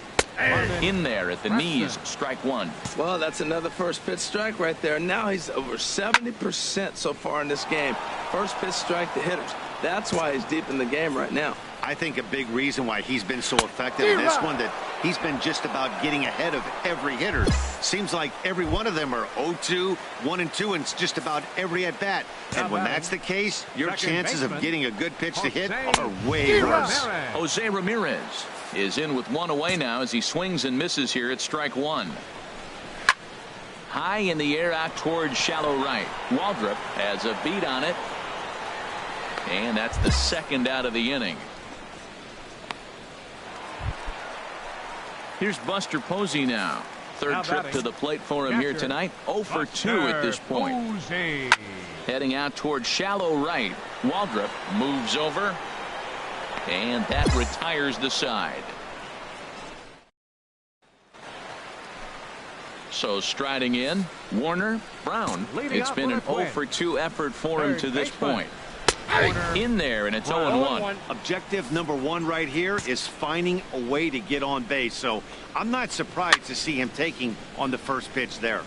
In there at the knees, strike one. Well, that's another first pitch strike right there. Now he's over 70% so far in this game. First pitch strike to hitters. That's why he's deep in the game right now. I think a big reason why he's been so effective in this one, that he's been just about getting ahead of every hitter. Seems like every one of them are 0-2, 1-2, and it's just about every at-bat. And when that's the case, your chances of getting a good pitch to hit are way worse. Jose Ramirez is in with 1 away now as he swings and misses here at strike one. High in the air out towards shallow right. Waldrop has a beat on it. And that's the second out of the inning. Here's Buster Posey now. Third trip to the plate for him here tonight. 0 for 2 at this point. Heading out towards shallow right. Waldrop moves over. And that retires the side. So striding in, Warner Brown. It's been an 0 for 2 effort for him to this point. In there, and it's 0-1. Objective number 1 right here is finding a way to get on base. So I'm not surprised to see him taking on the first pitch there.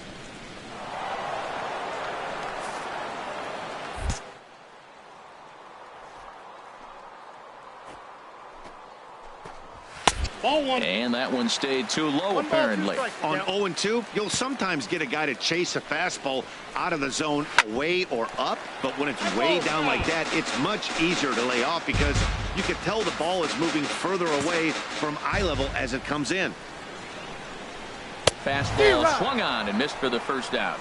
And that one stayed too low, apparently. On 0-2, you'll sometimes get a guy to chase a fastball out of the zone away or up, but when it's way down like that, it's much easier to lay off because you can tell the ball is moving further away from eye level as it comes in. Fastball swung on and missed for the first out.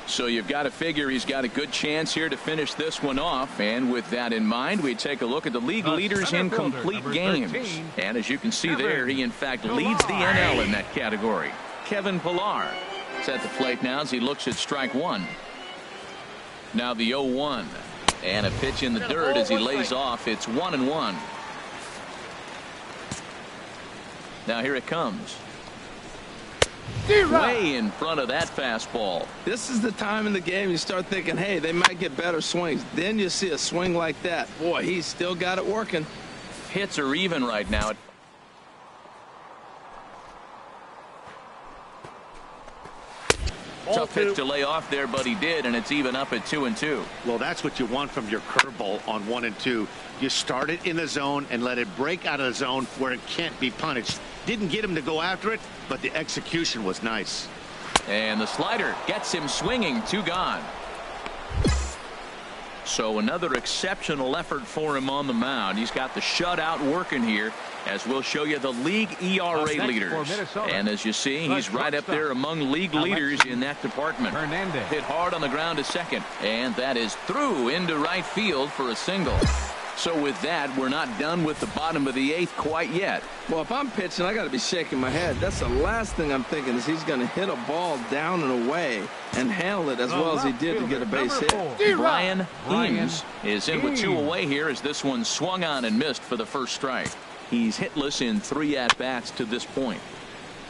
So you've got to figure he's got a good chance here to finish this one off. And with that in mind, we take a look at the league leaders in complete games. And as you can see there, he in fact leads the NL in that category. Kevin Pillar is at the plate now as he looks at strike one. Now the 0-1. And a pitch in the dirt as he lays off. It's 1-1. Now here it comes. Way in front of that fastball. This is the time in the game you start thinking, hey, they might get better swings. Then you see a swing like that. Boy, he's still got it working. Hits are even right now. Tough pitch to lay off there, but he did, and it's even up at 2-2. Well, that's what you want from your curveball on 1-2. You start it in the zone and let it break out of the zone where it can't be punished. Didn't get him to go after it, but the execution was nice. And the slider gets him swinging. 2 gone. So another exceptional effort for him on the mound. He's got the shutout working here, as we'll show you the league ERA leaders. And as you see, he's right up there among league leaders in that department. Hit hard on the ground to second, and that is through into right field for a single. So with that, we're not done with the bottom of the 8th quite yet. Well, if I'm pitching, I got to be shaking my head. That's the last thing I'm thinking is he's going to hit a ball down and away and handle it as well as he did to get a base hit. Brian Eames is in with 2 away here as this one swung on and missed for the first strike. He's hitless in 3 at-bats to this point.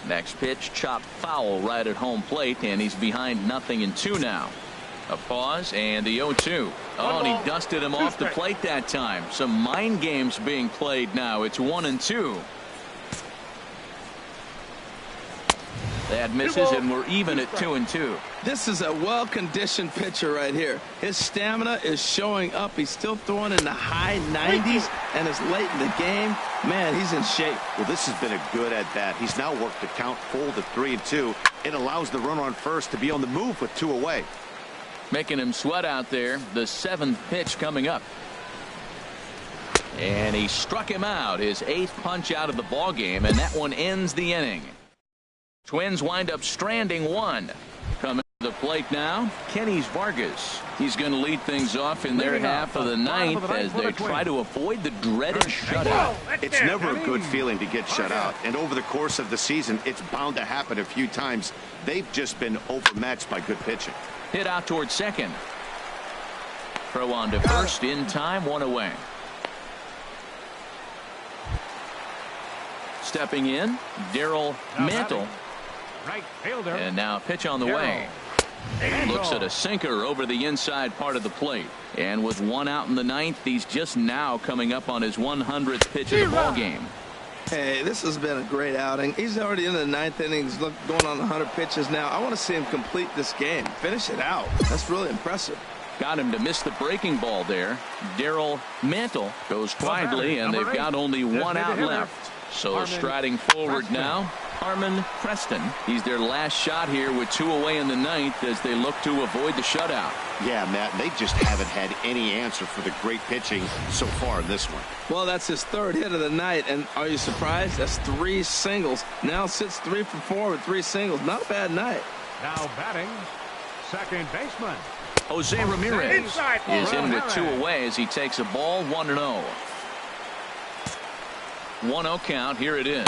Next pitch, chopped foul right at home plate, and he's behind 0-2 now. A pause and the 0-2. Oh, and he dusted him off the plate that time. Some mind games being played now. It's 1-2. That misses, and we're even at 2-2. This is a well-conditioned pitcher right here. His stamina is showing up. He's still throwing in the high 90s, and it's late in the game. Man, he's in shape. Well, this has been a good at-bat. He's now worked the count full to 3-2. It allows the runner on first to be on the move with 2 away. Making him sweat out there. The 7th pitch coming up. And he struck him out. His 8th punch out of the ball game, and that one ends the inning. Twins wind up stranding 1. Coming to the plate now, Kenny Vargas. He's going to lead things off in their half of the 9th as they try to avoid the dreaded shutout. It's never a good feeling to get shut out, and over the course of the season, it's bound to happen a few times. They've just been overmatched by good pitching. Hit out towards second. Throw on to first in time, one away. Stepping in, Daryl Mantle. Right fielder. And now pitch on the way. Looks at a sinker over the inside part of the plate. And with one out in the ninth, he's just now coming up on his 100th pitch of the ball game. Hey, this has been a great outing. He's already in the ninth inning. He's going on 100 pitches now. I want to see him complete this game. Finish it out. That's really impressive. Got him to miss the breaking ball there. Daryl Mantle goes quietly, and they've got only one out left. So striding forward now, Harmon Preston. He's their last shot here with two away in the ninth as they look to avoid the shutout. Yeah, Matt, they just haven't had any answer for the great pitching so far in this one. Well, that's his third hit of the night, and are you surprised? That's 3 singles. Now sits 3 for 4 with 3 singles. Not a bad night. Now batting, second baseman. Jose Ramirez is in with 2 away as he takes a ball, 1-0. 1-0 count. Here it is.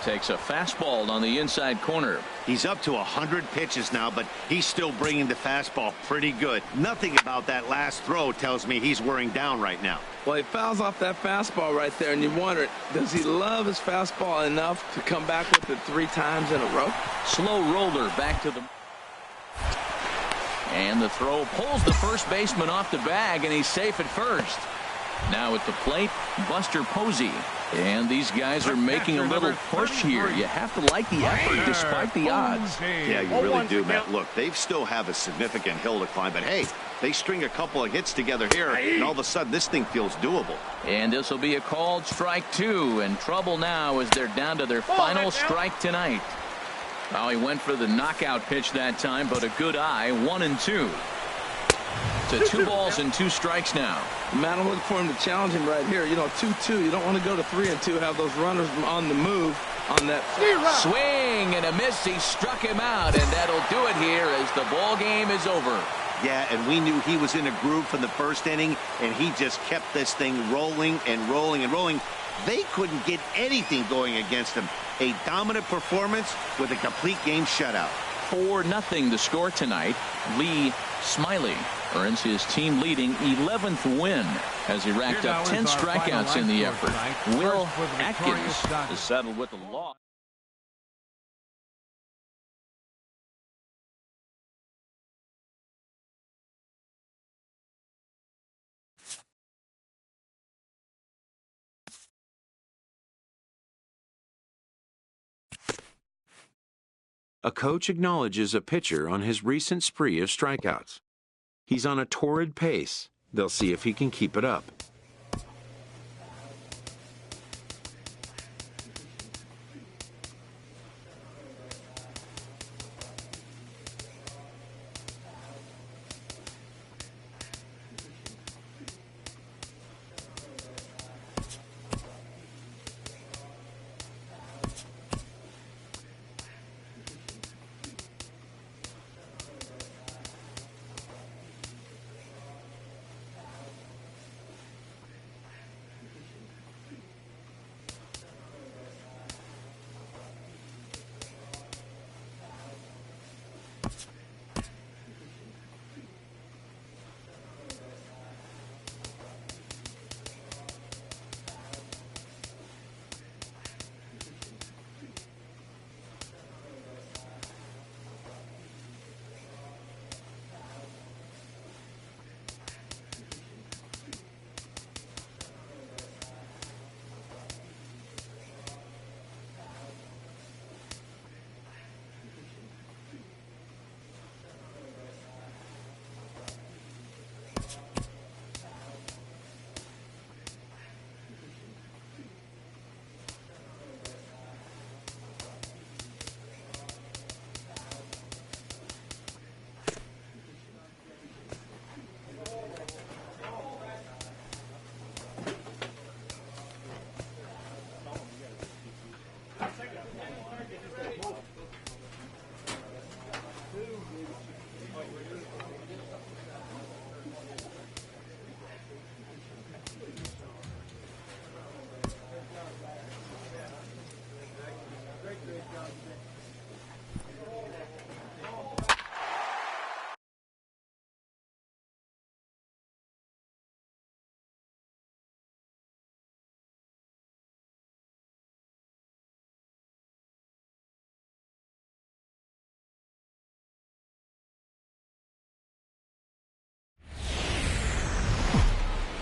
Takes a fastball on the inside corner. He's up to 100 pitches now, but he's still bringing the fastball pretty good. Nothing about that last throw tells me he's wearing down right now. Well, he fouls off that fastball right there, and you wonder, does he love his fastball enough to come back with it 3 times in a row? Slow roller back to the... And the throw pulls the first baseman off the bag, and he's safe at first. Now at the plate, Buster Posey. And these guys are making a little push here. You have to like the effort despite the odds. Yeah, you really do, Matt. Look, they still have a significant hill to climb, but hey, they string a couple of hits together here, and all of a sudden this thing feels doable. And this will be a called strike 2, and trouble now as they're down to their final strike tonight. Well, he went for the knockout pitch that time, but a good eye, 1-2. To 2 balls and 2 strikes now. Man, I'm looking for him to challenge him right here. You know, 2-2. You don't want to go to 3-2, have those runners on the move on that. Swing and a miss. He struck him out, and that'll do it here as the ball game is over. Yeah, and we knew he was in a groove from the first inning, and he just kept this thing rolling and rolling and rolling. They couldn't get anything going against him. A dominant performance with a complete game shutout. 4-0 the score tonight. Lee Smiley earns his team leading 11th win as he racked up 10 strikeouts in the effort. Will Atkins is settled with the loss. A coach acknowledges a pitcher on his recent spree of strikeouts. He's on a torrid pace. They'll see if he can keep it up.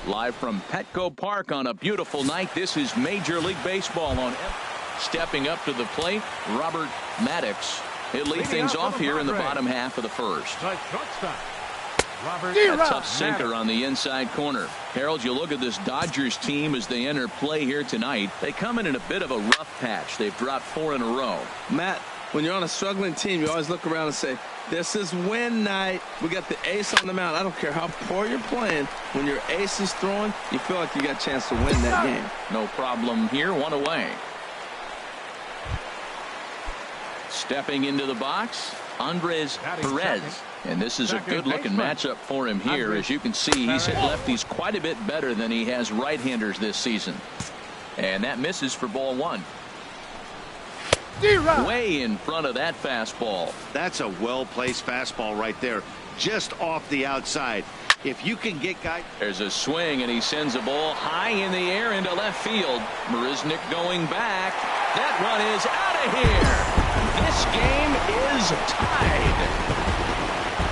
Live from Petco Park on a beautiful night, this is Major League Baseball on. Stepping up to the plate, Robert Maddox. He'll lead things off here in the bottom half of the first. A tough sinker on the inside corner. Harold, you look at this Dodgers team as they enter play here tonight. They come in a bit of a rough patch. They've dropped 4 in a row. Matt, when you're on a struggling team, you always look around and say, this is win night. We got the ace on the mound. I don't care how poor you're playing. When your ace is throwing, you feel like you got a chance to win that game. No problem here. 1 away. Stepping into the box, Andres Perez. And this is a good-looking matchup for him here. As you can see, he's hit lefties quite a bit better than he has right-handers this season. And that misses for ball 1. Way in front of that fastball. That's a well-placed fastball right there, just off the outside. If you can get guys. There's a swing, and he sends a ball high in the air into left field. Marisnick going back. That one is out of here. This game is tied.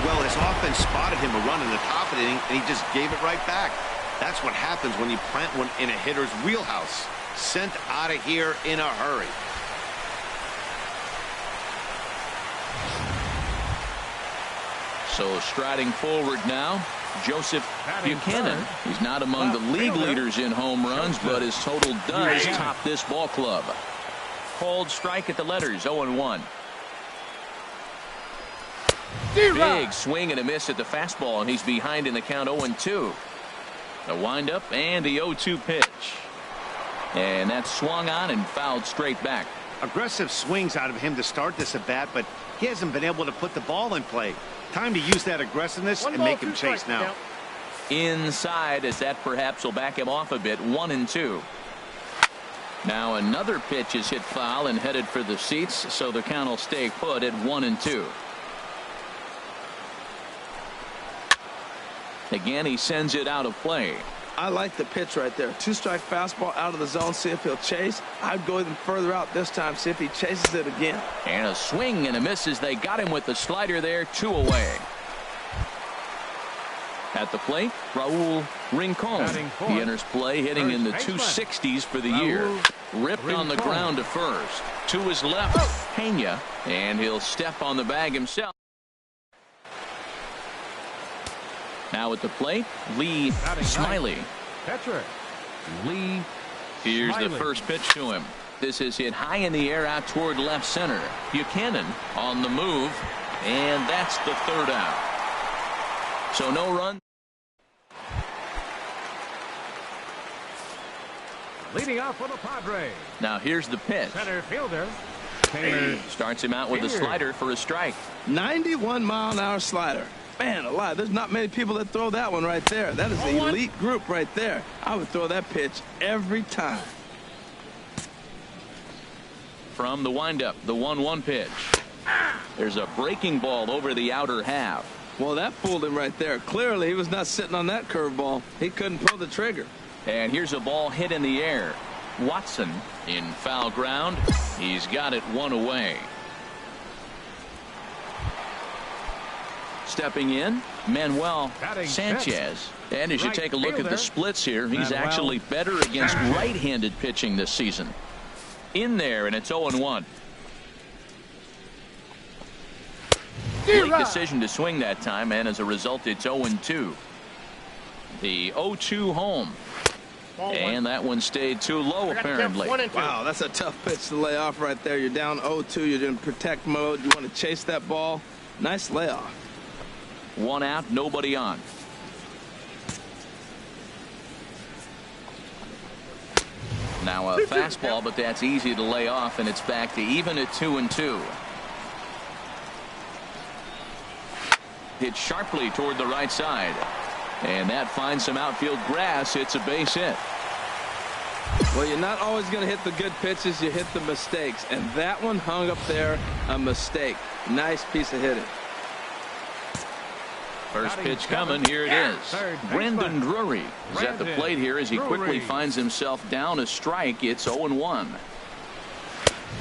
Well, his offense spotted him a run in the top of the inning, and he just gave it right back. That's what happens when you plant one in a hitter's wheelhouse. Sent out of here in a hurry. So striding forward now, Joseph Buchanan. He's not among the league leaders in home runs, but his total does top this ball club. Called strike at the letters, 0-1. Big swing and a miss at the fastball, and he's behind in the count 0-2. The windup and the 0-2 pitch. And that's swung on and fouled straight back. Aggressive swings out of him to start this at bat, but he hasn't been able to put the ball in play. Time to use that aggressiveness and make him chase now. Inside, as that perhaps will back him off a bit, 1-2. Now another pitch is hit foul and headed for the seats, so the count will stay put at 1-2. Again, he sends it out of play. I like the pitch right there. 2-strike fastball out of the zone. See if he'll chase. I'd go even further out this time. See if he chases it again. And a swing and a miss as they got him with the slider there. 2 away. At the plate, Raul Rincon. He enters play hitting in the 260s for the year. Ripped on the ground to first. To his left, Pena. And he'll step on the bag himself. Now at the plate, Lee Smiley. Here's the first pitch to him. This is hit high in the air out toward left center. Buchanan on the move, and that's the 3rd out. So no run. Leading off for the Padres. Now here's the pitch. Center fielder. Starts him out with a slider for a strike. 91-mile-an-hour slider. Man alive, there's not many people that throw that one right there. That is an elite group right there. I would throw that pitch every time. From the windup, the 1-1 pitch. There's a breaking ball over the outer half. Well, that fooled him right there. Clearly, he was not sitting on that curveball. He couldn't pull the trigger. And here's a ball hit in the air. Watson in foul ground. He's got it 1 away. Stepping in, Manuel Sanchez. And as you take a look at the splits here, he's actually better against right-handed pitching this season. In there, and it's 0-1. Late decision to swing that time, and as a result, it's 0-2. The 0-2 home. And that one stayed too low, apparently. Wow, that's a tough pitch to lay off right there. You're down 0-2. You're in protect mode. You want to chase that ball. Nice layoff. 1 out, nobody on. Now a fastball, but that's easy to lay off, and it's back to even at 2-2. Hit sharply toward the right side. And that finds some outfield grass. It's a base hit. Well, you're not always going to hit the good pitches. You hit the mistakes. And that one hung up there, a mistake. Nice piece of hitting. First pitch coming. Here it is. Brendan Drury is at the plate here as he quickly finds himself down a strike. It's 0-1.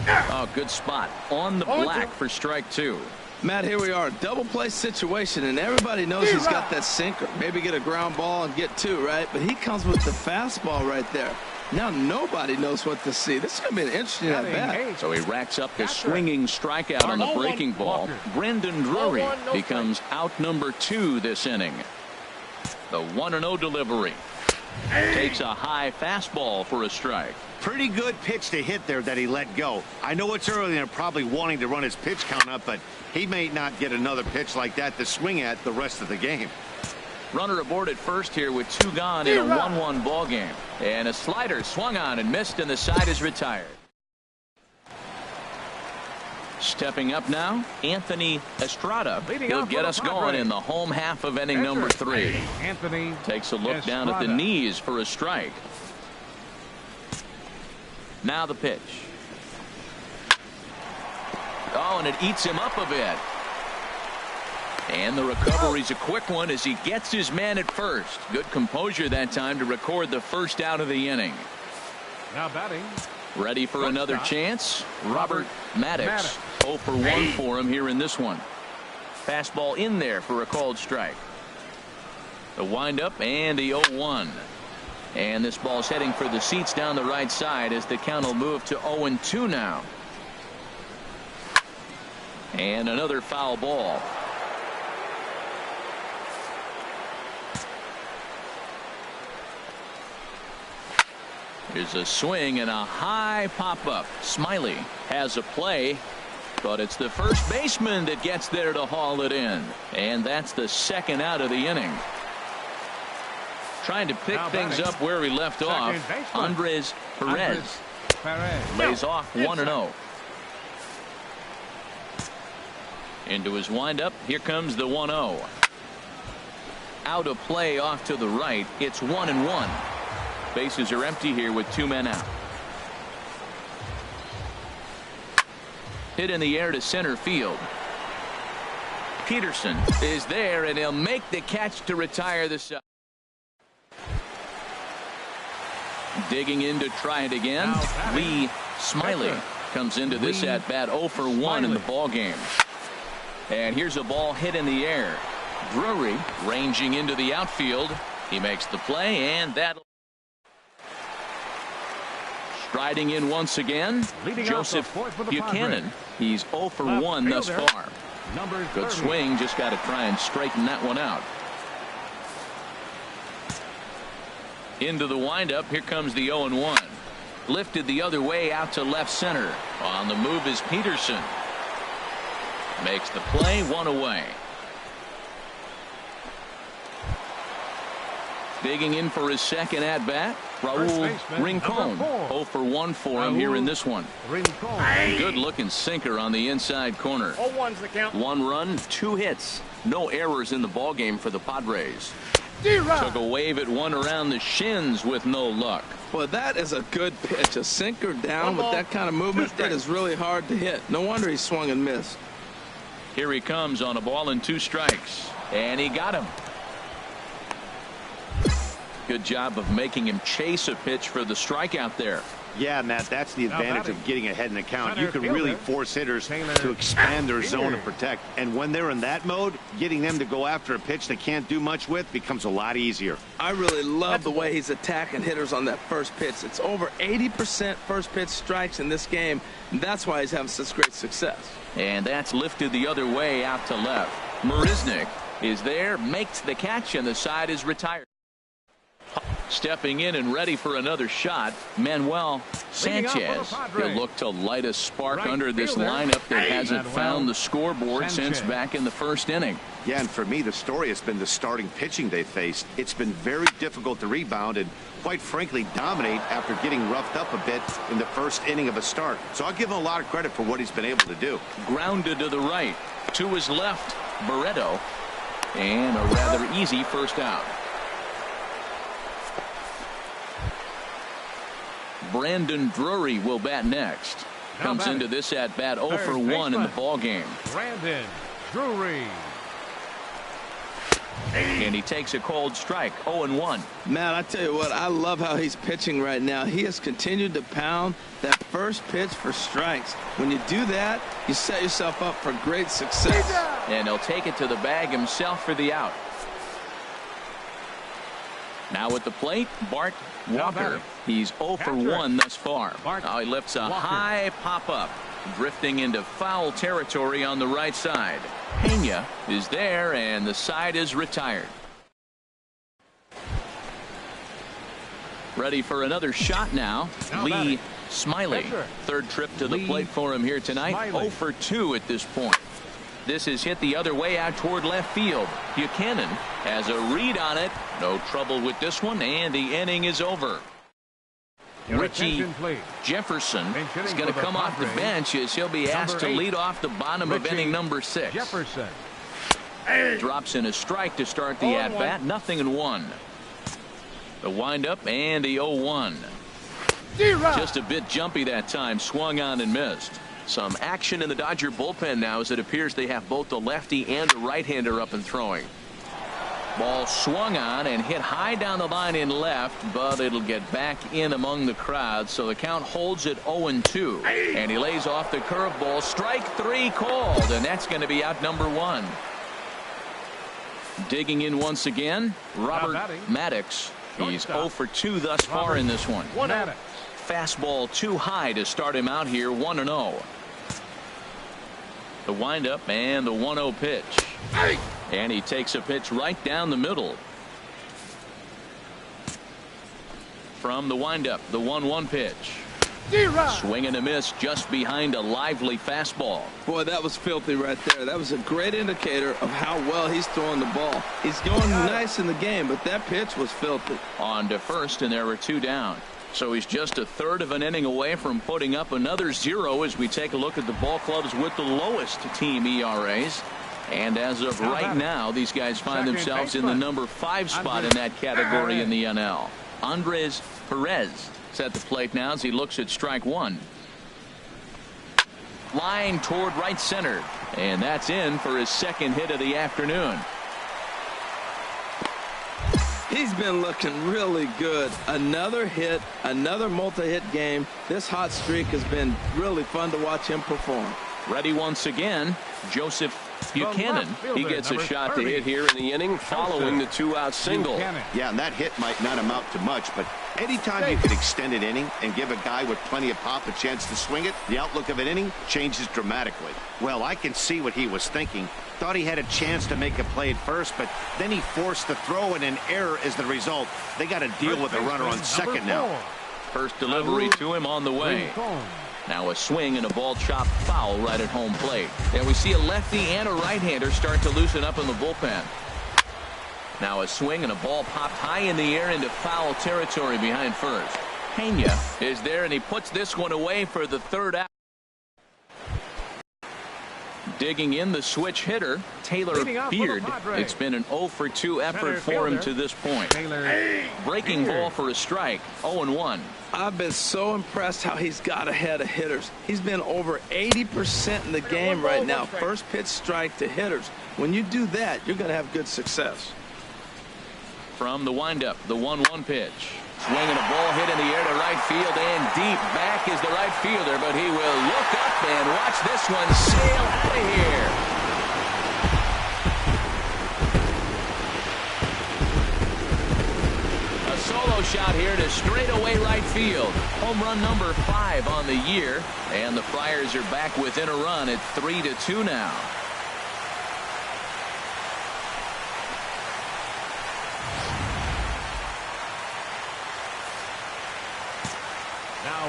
Oh, good spot on the black for strike 2. Matt, here we are, double play situation, and everybody knows he's got that sinker. Maybe get a ground ball and get two, right? But he comes with the fastball right there. Now nobody knows what to see. This is going to be an interesting at bat. So he racks up the swinging strikeout on the breaking ball. Brendan Drury becomes out number 2 this inning. The 1-0 delivery. Takes a high fastball for a strike. Pretty good pitch to hit there that he let go. I know it's early and they're probably wanting to run his pitch count up, but he may not get another pitch like that to swing at the rest of the game. Runner aboard at first here with 2 gone in a 1-1 ball game. And a slider swung on and missed, and the side is retired. Stepping up now, Anthony Estrada. He'll get us going in the home half of inning number 3. Anthony takes a look down at the knees for a strike. Now the pitch. Oh, and it eats him up a bit. And the recovery's a quick one as he gets his man at first. Good composure that time to record the first out of the inning. Now batting. Ready for another chance. Robert Maddox. 0 for 1 for him here in this one. Fastball in there for a called strike. The windup and the 0-1. And this ball's heading for the seats down the right side as the count will move to 0-2 now. And another foul ball. Here's a swing and a high pop-up. Smiley has a play, but it's the first baseman that gets there to haul it in. And that's the second out of the inning. Trying to pick things up where he left off. Andres Perez lays off 1-0. Into his windup. Here comes the 1-0. Out of play off to the right. It's 1-1. Bases are empty here with 2 men out. Hit in the air to center field. Peterson is there, and he'll make the catch to retire the side. Digging in to try it again. Lee Smiley comes into this at bat 0 for 1 in the ball game. And here's a ball hit in the air. Drury ranging into the outfield. He makes the play, and that'll. Striding in once again, Joseph Buchanan. He's 0 for 1 thus far. Good swing, just got to try and straighten that one out. Into the windup, here comes the 0-1. Lifted the other way out to left center. On the move is Peterson. Makes the play, 1 away. Digging in for his second at bat, Raul Rincon. 0 for 1 for him here in this one. Good looking sinker on the inside corner. 0-1's the count. 1 run, 2 hits. No errors in the ball game for the Padres. Took a wave at one around the shins with no luck. Well, that is a good pitch. A sinker down with that kind of movement, it is really hard to hit. No wonder he swung and missed. Here he comes on a ball and 2 strikes. And he got him. Good job of making him chase a pitch for the strikeout there. Yeah, Matt, that's the advantage of getting ahead in the count. You can really force hitters to expand their zone and protect. And when they're in that mode, getting them to go after a pitch they can't do much with becomes a lot easier. I really love the way he's attacking hitters on that first pitch. It's over 80% first pitch strikes in this game. And that's why he's having such great success. And that's lifted the other way out to left. Marisnik is there, makes the catch, and the side is retired. Stepping in and ready for another shot, Manuel Sanchez. He'll look to light a spark under this lineup that hasn't found the scoreboard since back in the first inning. Yeah, and for me, the story has been the starting pitching they faced. It's been very difficult to rebound and, quite frankly, dominate after getting roughed up a bit in the first inning of a start. So I'll give him a lot of credit for what he's been able to do. Grounded to the right. To his left, Barreto. And a rather easy first out. Brandon Drury will bat next. Comes into this at bat 0 for 1 in the ball game. Brandon Drury. And he takes a cold strike, 0-1. Man, I tell you what, I love how he's pitching right now. He has continued to pound that first pitch for strikes. When you do that, you set yourself up for great success. And he'll take it to the bag himself for the out. Now at the plate, Bart Walker. He's 0 for 1 thus far. Now he lifts a high pop-up, drifting into foul territory on the right side. Pena is there, and the side is retired. Ready for another shot now. Lee Smiley. Third trip to the plate for him here tonight. 0 for 2 at this point. This is hit the other way out toward left field. Buchanan has a read on it. No trouble with this one, and the inning is over. Richie Jefferson is going to come off the bench as he'll be asked to lead off the bottom of inning number 6. Jefferson drops in a strike to start the at-bat. 0-1. The windup and the 0-1. Just a bit jumpy that time. Swung on and missed. Some action in the Dodger bullpen now as it appears they have both the lefty and the right-hander up and throwing. Ball swung on and hit high down the line in left, but it'll get back in among the crowd, so the count holds at 0-2. And he lays off the curveball. Strike 3 called, and that's going to be out number 1. Digging in once again, Robert Maddox. He's 0 for 2 thus far in this one. Fastball too high to start him out here. 1-0. The windup and the 1-0 pitch. And he takes a pitch right down the middle. From the windup, the 1-1 pitch. Swing and a miss just behind a lively fastball. Boy, that was filthy right there. That was a great indicator of how well he's throwing the ball. He's going nice in the game, but that pitch was filthy. On to first, and there were 2 down. So he's just a third of an inning away from putting up another 0 as we take a look at the ball clubs with the lowest team ERAs. And as of right now, these guys find themselves in the number 5 spot in that category in the NL. Andres Perez is at the plate now as he looks at strike 1. Line toward right center. And that's in for his second hit of the afternoon. He's been looking really good. Another hit, another multi-hit game. This hot streak has been really fun to watch him perform. Ready once again, Joseph Buchanan. He gets a shot to hit here in the inning following the 2-out single. Yeah, and that hit might not amount to much, but anytime you can extend an inning and give a guy with plenty of pop a chance to swing it, the outlook of an inning changes dramatically. Well, I can see what he was thinking. Thought he had a chance to make a play at first, but then he forced the throw and an error is the result. They got to deal with a runner on second now. First delivery to him on the way. Now a swing and a ball chopped foul right at home plate. And we see a lefty and a right-hander start to loosen up in the bullpen. Now a swing and a ball popped high in the air into foul territory behind first. Pena is there, and he puts this one away for the 3rd out. Digging in the switch hitter, Taylor Beard. It's been an 0 for 2 effort for him to this point. Breaking ball for a strike. 0-1. I've been so impressed how he's got ahead of hitters. He's been over 80% in the game right now. First pitch strike to hitters. When you do that, you're going to have good success. From the windup, the 1-1 pitch. Swinging a ball hit in the air to right field, and deep back is the right fielder, but he will look up and watch this one sail out of here. A solo shot here to straightaway right field. Home run number 5 on the year, and the Friars are back within a run at 3-2 now.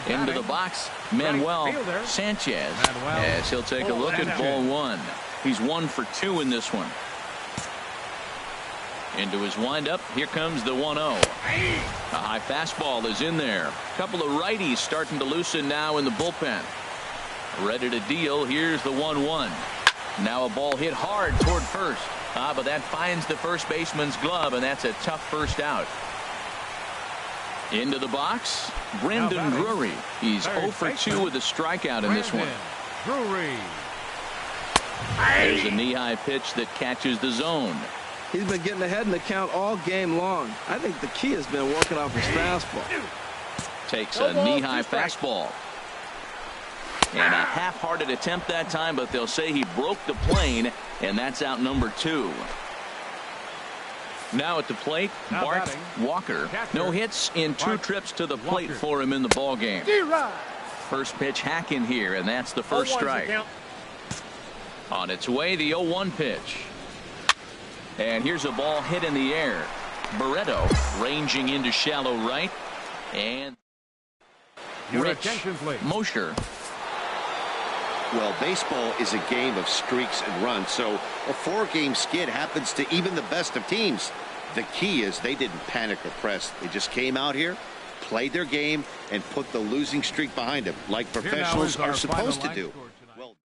Into the box, Manuel Sanchez, as he'll take a look at ball 1. He's 1 for 2 in this one. Into his windup, here comes the 1-0. A high fastball is in there. A couple of righties starting to loosen now in the bullpen. Ready to deal, here's the 1-1. Now a ball hit hard toward first. But that finds the first baseman's glove, and that's a tough first out. Into the box, Brendan Drury. He's 0 for 2 with a strikeout in this one. Drury. There's a knee-high pitch that catches the zone. He's been getting ahead in the count all game long. I think the key has been working off his fastball. Takes a knee-high fastball. And a half-hearted attempt that time, but they'll say he broke the plane, and that's out number 2. Now at the plate, Bart Walker. No hits in 2 trips to the plate for him in the ballgame. First pitch hack in here, and that's the first strike. On its way, the 0-1 pitch. And here's a ball hit in the air. Barreto ranging into shallow right. And Rich Mosher. Well, baseball is a game of streaks and runs, so a 4-game skid happens to even the best of teams. The key is they didn't panic or press. They just came out here, played their game, and put the losing streak behind them, like professionals are supposed to do. Well,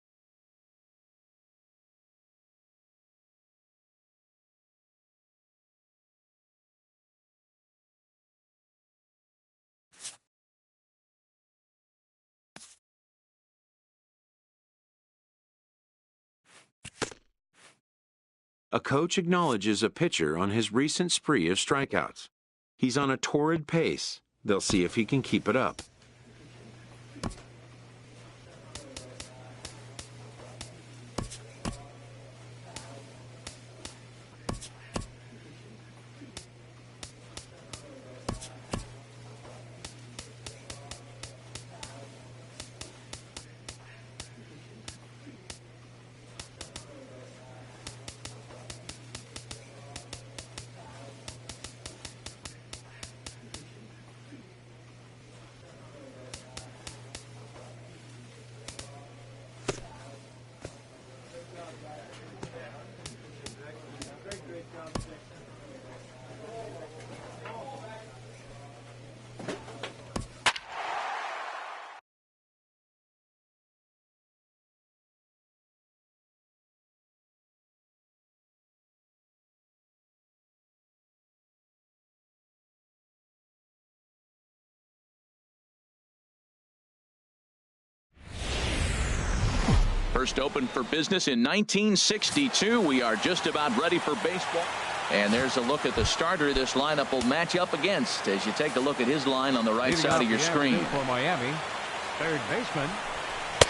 A coach acknowledges a pitcher on his recent spree of strikeouts. He's on a torrid pace. They'll see if he can keep it up. First opened for business in 1962. We are just about ready for baseball. And there's a look at the starter this lineup will match up against as you take a look at his line on the right side of your screen. For Miami, third baseman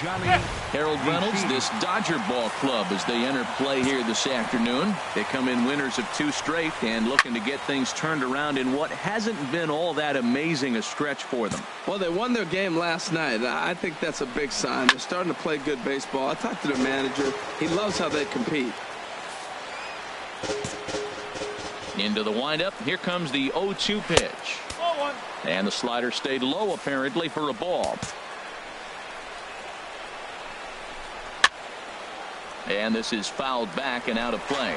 Johnny Harold Reynolds, this Dodger ball club as they enter play here this afternoon. They come in winners of 2 straight and looking to get things turned around in what hasn't been all that amazing a stretch for them. Well, they won their game last night. I think that's a big sign. They're starting to play good baseball. I talked to their manager. He loves how they compete. Into the windup. Here comes the 0-2 pitch. And the slider stayed low apparently for a ball. And this is fouled back and out of play.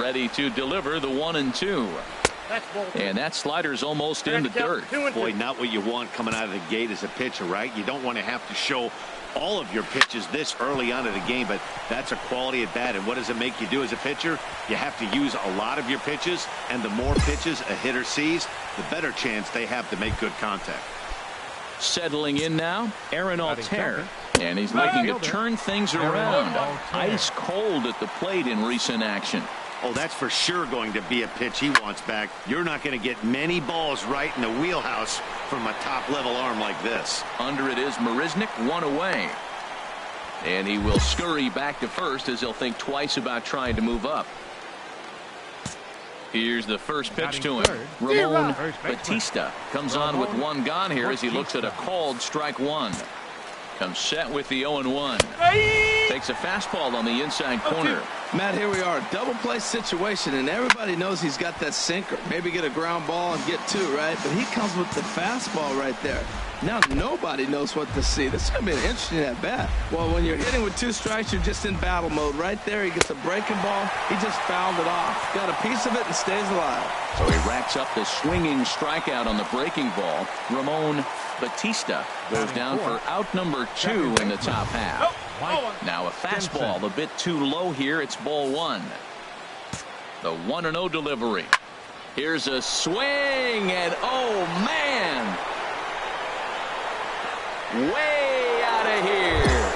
Ready to deliver the 1-2. And that slider's almost in the dirt. Boy, not what you want coming out of the gate as a pitcher, right? You don't want to have to show all of your pitches this early on in the game, but that's a quality at bat. And what does it make you do as a pitcher? You have to use a lot of your pitches, and the more pitches a hitter sees, the better chance they have to make good contact. Settling in now, Aaron Altair. And he's looking to turn things around. Ice cold at the plate in recent action. Oh, that's for sure going to be a pitch he wants back. You're not going to get many balls right in the wheelhouse from a top-level arm like this. Under it is Marisnik, 1 away. And he will scurry back to first as he'll think twice about trying to move up. Here's the first pitch to him. Ramon Batista comes on with 1 gone here as he looks at a called strike 1. Comes set with the 0-1. Takes a fastball on the inside corner. Matt, here we are. Double play situation, and everybody knows he's got that sinker. Maybe get a ground ball and get 2, right? But he comes with the fastball right there. Now nobody knows what to see. This is going to be an interesting at bat. Well, when you're hitting with 2 strikes, you're just in battle mode. Right there, he gets a breaking ball. He just fouled it off. Got a piece of it and stays alive. So he racks up the swinging strikeout on the breaking ball. Ramon Batista goes down for out number 2 in the top half. Now a fastball a bit too low here. It's ball 1. The 1-0 delivery. Here's a swing, and oh man, way out of here.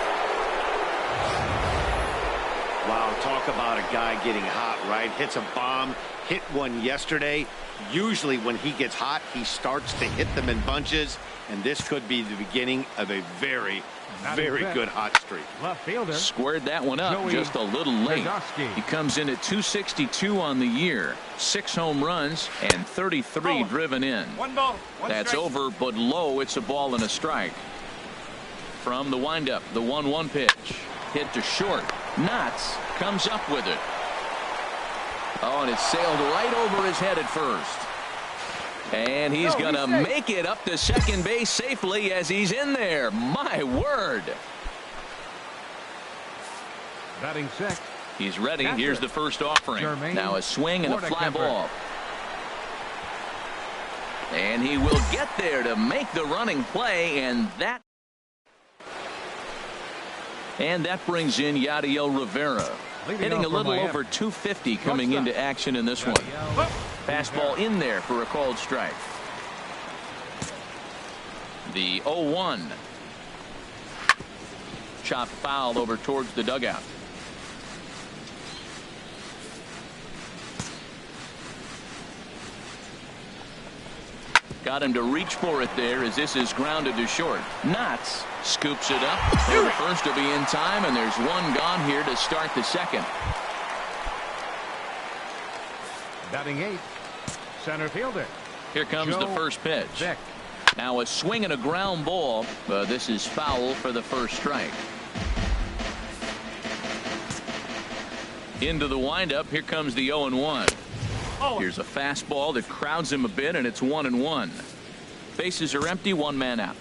Wow, talk Talk about a guy getting hot, right? Hits a bomb, hit one yesterday. Usually when he gets hot, he starts to hit them in bunches, and this could be the beginning of a very good hot streak. Left fielder. Squared that one up just a little late. He comes in at 262 on the year, 6 home runs and 33 driven in. One ball. That's over, but low. It's a ball and a strike. From the windup, the 1-1 pitch. Hit to short. Knotts comes up with it. Oh, and it sailed right over his head at first. And he's going to make it up to second base safely as he's in there. My word. Batting sixth. He's ready. Here's the first offering. Now a swing and a fly ball. And he will get there to make the running play, and that brings in Yadiel Rivera. Hitting a little over 250 coming into action in this one. Fastball in there for a called strike. The 0-1. Chop foul over towards the dugout. Got him to reach for it there as this is grounded to short. Knotts scoops it up. The first to be in time, and there's one gone here to start the second. Batting eighth. Center fielder. Here comes the first pitch. Vic. Now a swing and a ground ball. This is foul for the first strike. Into the windup. Here comes the 0-1. Here's a fastball that crowds him a bit, and it's 1-1. Bases are empty, one man out.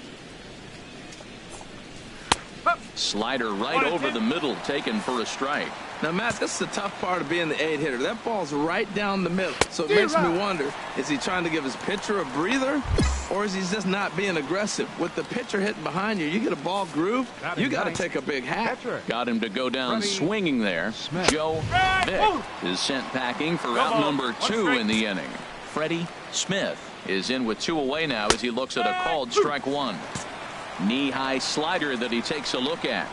Slider right over the middle, taken for a strike. Now, Matt, this is the tough part of being the 8-hitter. That ball's right down the middle. So it makes me wonder, is he trying to give his pitcher a breather, or is he just not being aggressive? With the pitcher hitting behind you, you get a ball groove, you got to take a big hack. Got him to go down swinging there. Joe Vick is sent packing for out number 2 in the inning. Freddie Smith is in with 2 away now as he looks at a called strike 1. Knee-high slider that he takes a look at.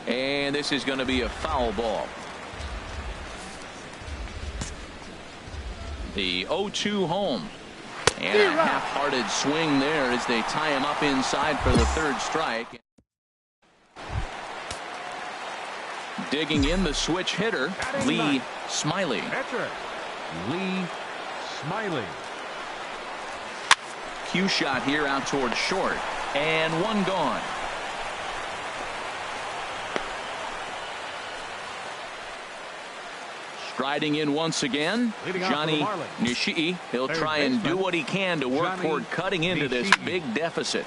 And this is going to be a foul ball. The 0-2 home. And a half-hearted swing there as they tie him up inside for the third strike. Digging in the switch hitter, Lee Smiley. Lee Smiley. Cue shot here out toward short. And one gone. Striding in once again, Johnny Nishii. He'll try and do what he can to work toward cutting into this big deficit.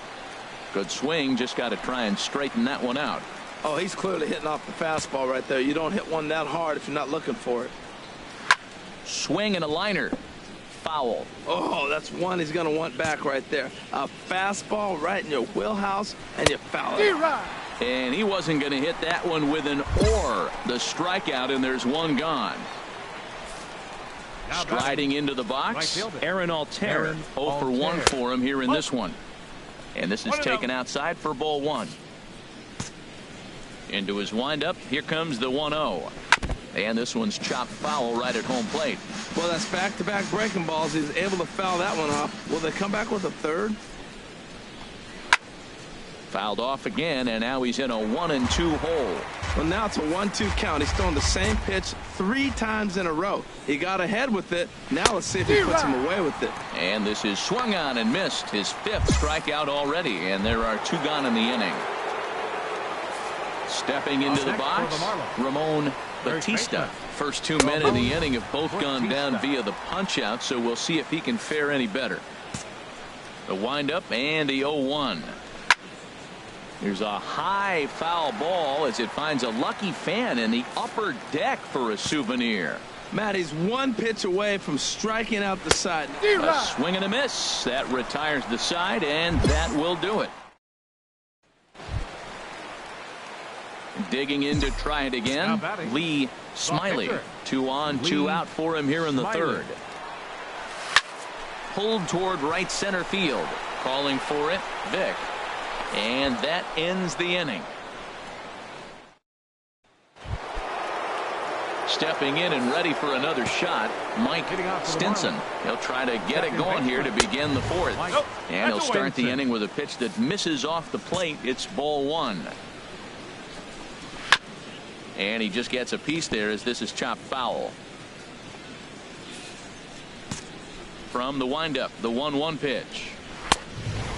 Good swing, just got to try and straighten that one out. Oh, he's clearly hitting off the fastball right there. You don't hit one that hard if you're not looking for it. Swing and a liner. Foul. Oh, that's one he's going to want back right there. A fastball right in your wheelhouse, and you foul it. And he wasn't going to hit that one with an or. The strikeout, and there's one gone. Striding into the box, Aaron Altair. 0 for 1 for him here in this one. And this is taken outside for ball 1. Into his windup, here comes the 1-0. And this one's chopped foul right at home plate. Well, that's back-to-back breaking balls. He's able to foul that one off. Will they come back with a third? Fouled off again, and now he's in a 1-2 hole. Well, now it's a 1-2 count. He's throwing the same pitch 3 times in a row. He got ahead with it. Now let's see if he puts him away with it. And this is swung on and missed. His 5th strikeout already, and there are 2 gone in the inning. Stepping into the box, Ramon Batista. First 2 men in the inning have both gone down via the punch-out, so we'll see if he can fare any better. The windup and the 0-1. There's a high foul ball as it finds a lucky fan in the upper deck for a souvenir. Matt, he's 1 pitch away from striking out the side. A swing and a miss. That retires the side, and that will do it. Digging in to try it again, Lee Smiley. 2 on, 2 out for him here in the third. Pulled toward right center field. Calling for it, Vic. And that ends the inning. Stepping in and ready for another shot, Mike Stinson. He'll try to get it going here to begin the fourth. And he'll start the inning with a pitch that misses off the plate. It's ball one. And he just gets a piece there as this is chopped foul. From the windup, the 1-1 pitch.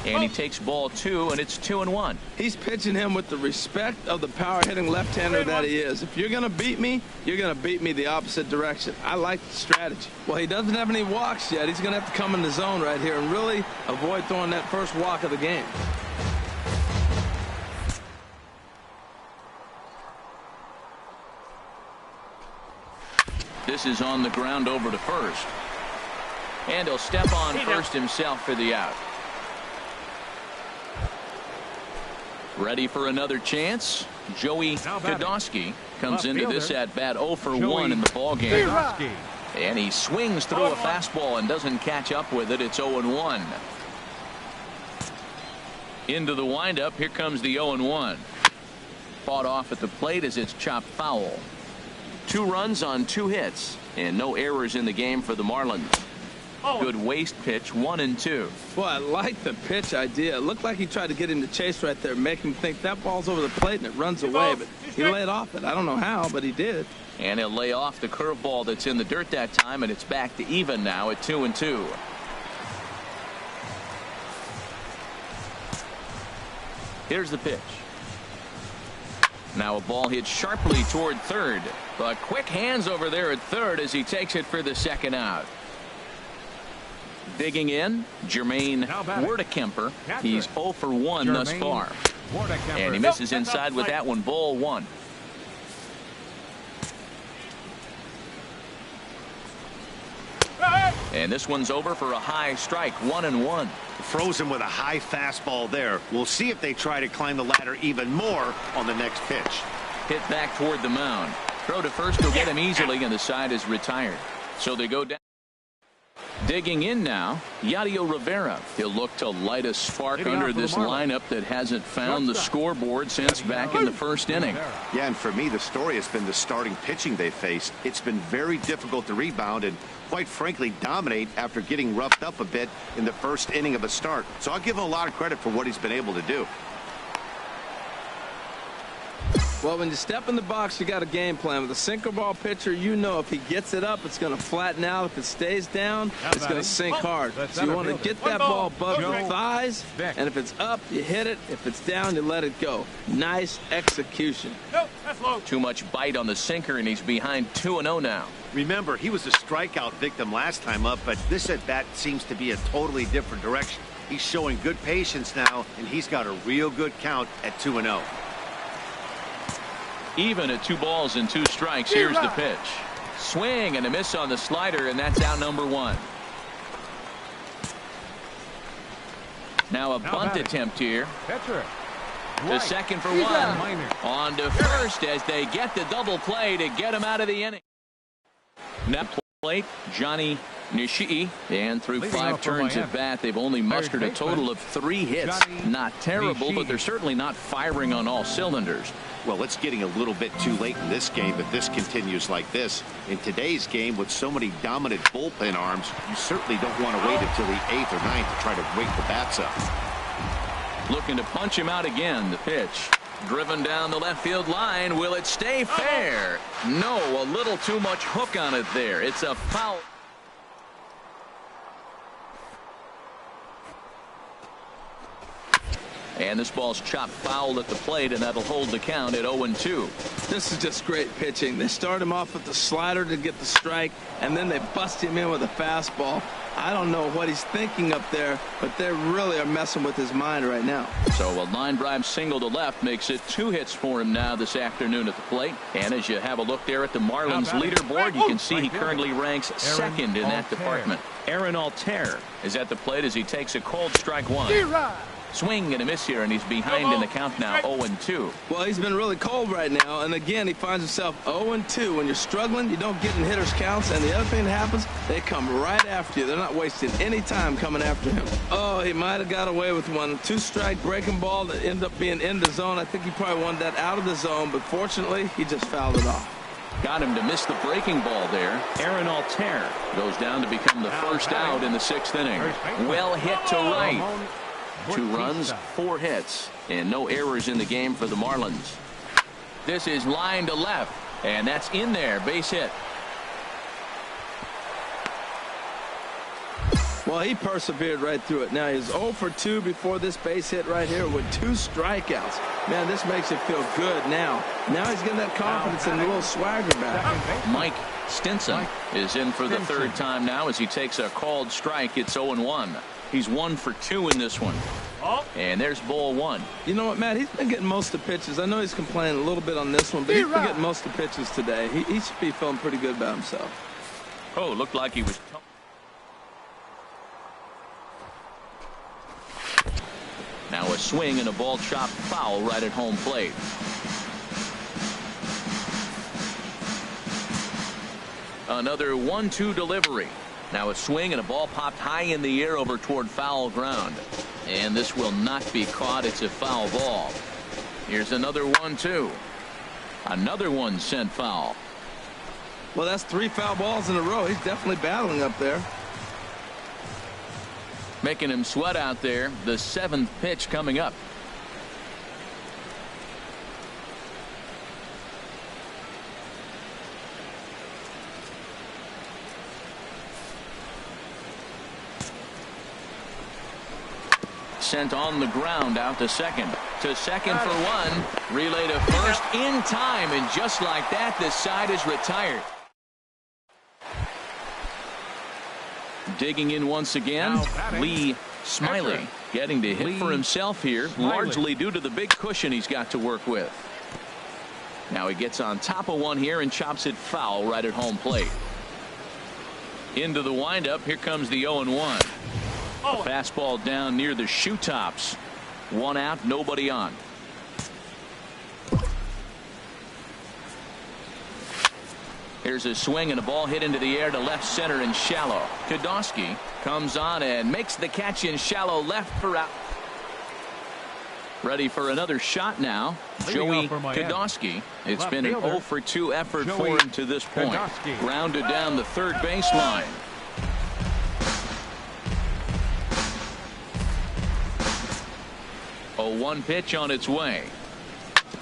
And he takes ball two, and it's 2-1. He's pitching him with the respect of the power-hitting left-hander that he is. If you're going to beat me, you're going to beat me the opposite direction. I like the strategy. Well, he doesn't have any walks yet. He's going to have to come in the zone right here and really avoid throwing that first walk of the game. This is on the ground over to first. And he'll step on first himself for the out. Ready for another chance. Joey Godowski comes into this at bat 0 for 1 in the ball game. And he swings through a fastball and doesn't catch up with it. It's 0-1. Into the windup. Here comes the 0-1. Fought off at the plate as it's chopped foul. 2 runs on 2 hits and no errors in the game for the Marlins. Good waste pitch, 1-2. Boy, I like the pitch idea. It looked like he tried to get him to chase right there, make him think that ball's over the plate and it runs away, but he laid off it. I don't know how, but he did. And he'll lay off the curveball that's in the dirt that time, and it's back to even now at 2-2. Here's the pitch. Now a ball hit sharply toward third, but quick hands over there at third as he takes it for the second out. Digging in, Jermaine Werdekemper. He's 0 for 1 thus far. And he misses inside with that one, ball 1. And this one's over for a high strike, 1-1. Frozen with a high fastball there. We'll see if they try to climb the ladder even more on the next pitch. Hit back toward the mound. Throw to first will get him easily, and the side is retired. So they go down. Digging in now, Yadier Rivera. He'll look to light a spark under this lineup that hasn't found the scoreboard since back in the first inning. Yeah, and for me, the story has been the starting pitching they faced. It's been very difficult to rebound and, quite frankly, dominate after getting roughed up a bit in the first inning of a start. So I'll give him a lot of credit for what he's been able to do. Well, when you step in the box, you got a game plan. With a sinker ball pitcher, you know if he gets it up, it's going to flatten out. If it stays down, it's going to sink hard. So you want to get that ball above your thighs, and if it's up, you hit it. If it's down, you let it go. Nice execution. Too much bite on the sinker, and he's behind 2-0 now. Remember, he was a strikeout victim last time up, but this at-bat seems to be a totally different direction. He's showing good patience now, and he's got a real good count at 2-0. Even at 2 balls and 2 strikes. Here's the pitch. Swing and a miss on the slider, and that's out number 1. Now a bunt attempt here. To second for 1. On to first as they get the double play to get him out of the inning. Now plate, Johnny Nishii, and through 5 turns at bat, they've only mustered a total of 3 hits. Not terrible, but they're certainly not firing on all cylinders. Well, it's getting a little bit too late in this game if this continues like this. In today's game, with so many dominant bullpen arms, you certainly don't want to wait until the 8th or 9th to try to wake the bats up. Looking to punch him out again. The pitch. Driven down the left field line. Will it stay fair? No, a little too much hook on it there. It's a foul. And this ball's chopped foul at the plate, and that'll hold the count at 0-2. This is just great pitching. They start him off with the slider to get the strike, and then they bust him in with a fastball. I don't know what he's thinking up there, but they really are messing with his mind right now. So a line drive single to left makes it 2 hits for him now this afternoon at the plate. And as you have a look there at the Marlins leaderboard, you can see he currently ranks second in that department. Aaron Altair is at the plate as he takes a cold strike 1. Swing and a miss here, and he's behind in the count now, 0-2. Well, he's been really cold right now, and again, he finds himself 0-2. When you're struggling, you don't get in hitters' counts, and the other thing that happens, they come right after you. They're not wasting any time coming after him. Oh, he might have got away with one. 2-strike breaking ball that ended up being in the zone. I think he probably wanted that out of the zone, but fortunately, he just fouled it off. Got him to miss the breaking ball there. Aaron Altair goes down to become the first out in the 6th inning. Well hit to right. 2 runs, 4 hits, and no errors in the game for the Marlins. This is line to left, and that's in there. Base hit. Well, he persevered right through it. Now he's 0 for 2 before this base hit right here with 2 strikeouts. Man, this makes it feel good now. Now he's getting that confidence and a little swagger back. Mike Stinson is in for the 3rd time now as he takes a called strike. It's 0-1. He's 1 for 2 in this one. And there's ball 1. You know what, Matt? He's been getting most of the pitches. I know he's complaining a little bit on this one, but he's been getting most of the pitches today. He should be feeling pretty good about himself. Oh, looked like he was. Now a swing and a ball chopped foul right at home plate. Another 1-2 delivery. Now a swing and a ball popped high in the air over toward foul ground. And this will not be caught. It's a foul ball. Here's another 1-2. Another one sent foul. Well, that's 3 foul balls in a row. He's definitely battling up there. Making him sweat out there. The 7th pitch coming up. Sent on the ground out to second. To second for 1. Relay to first in time. And just like that, this side is retired. Digging in once again, Lee Smiley getting to hit for himself here, largely due to the big cushion he's got to work with. Now he gets on top of one here and chops it foul right at home plate. Into the windup. Here comes the 0-1. A fastball down near the shoe tops. 1 out, nobody on. Here's a swing and a ball hit into the air to left center and shallow. Kodosky comes on and makes the catch in shallow left for out. Ready for another shot now. Joey Kodosky. It's been an 0 for 2 effort for him to this point. Grounded down the third baseline. A 1 pitch on its way.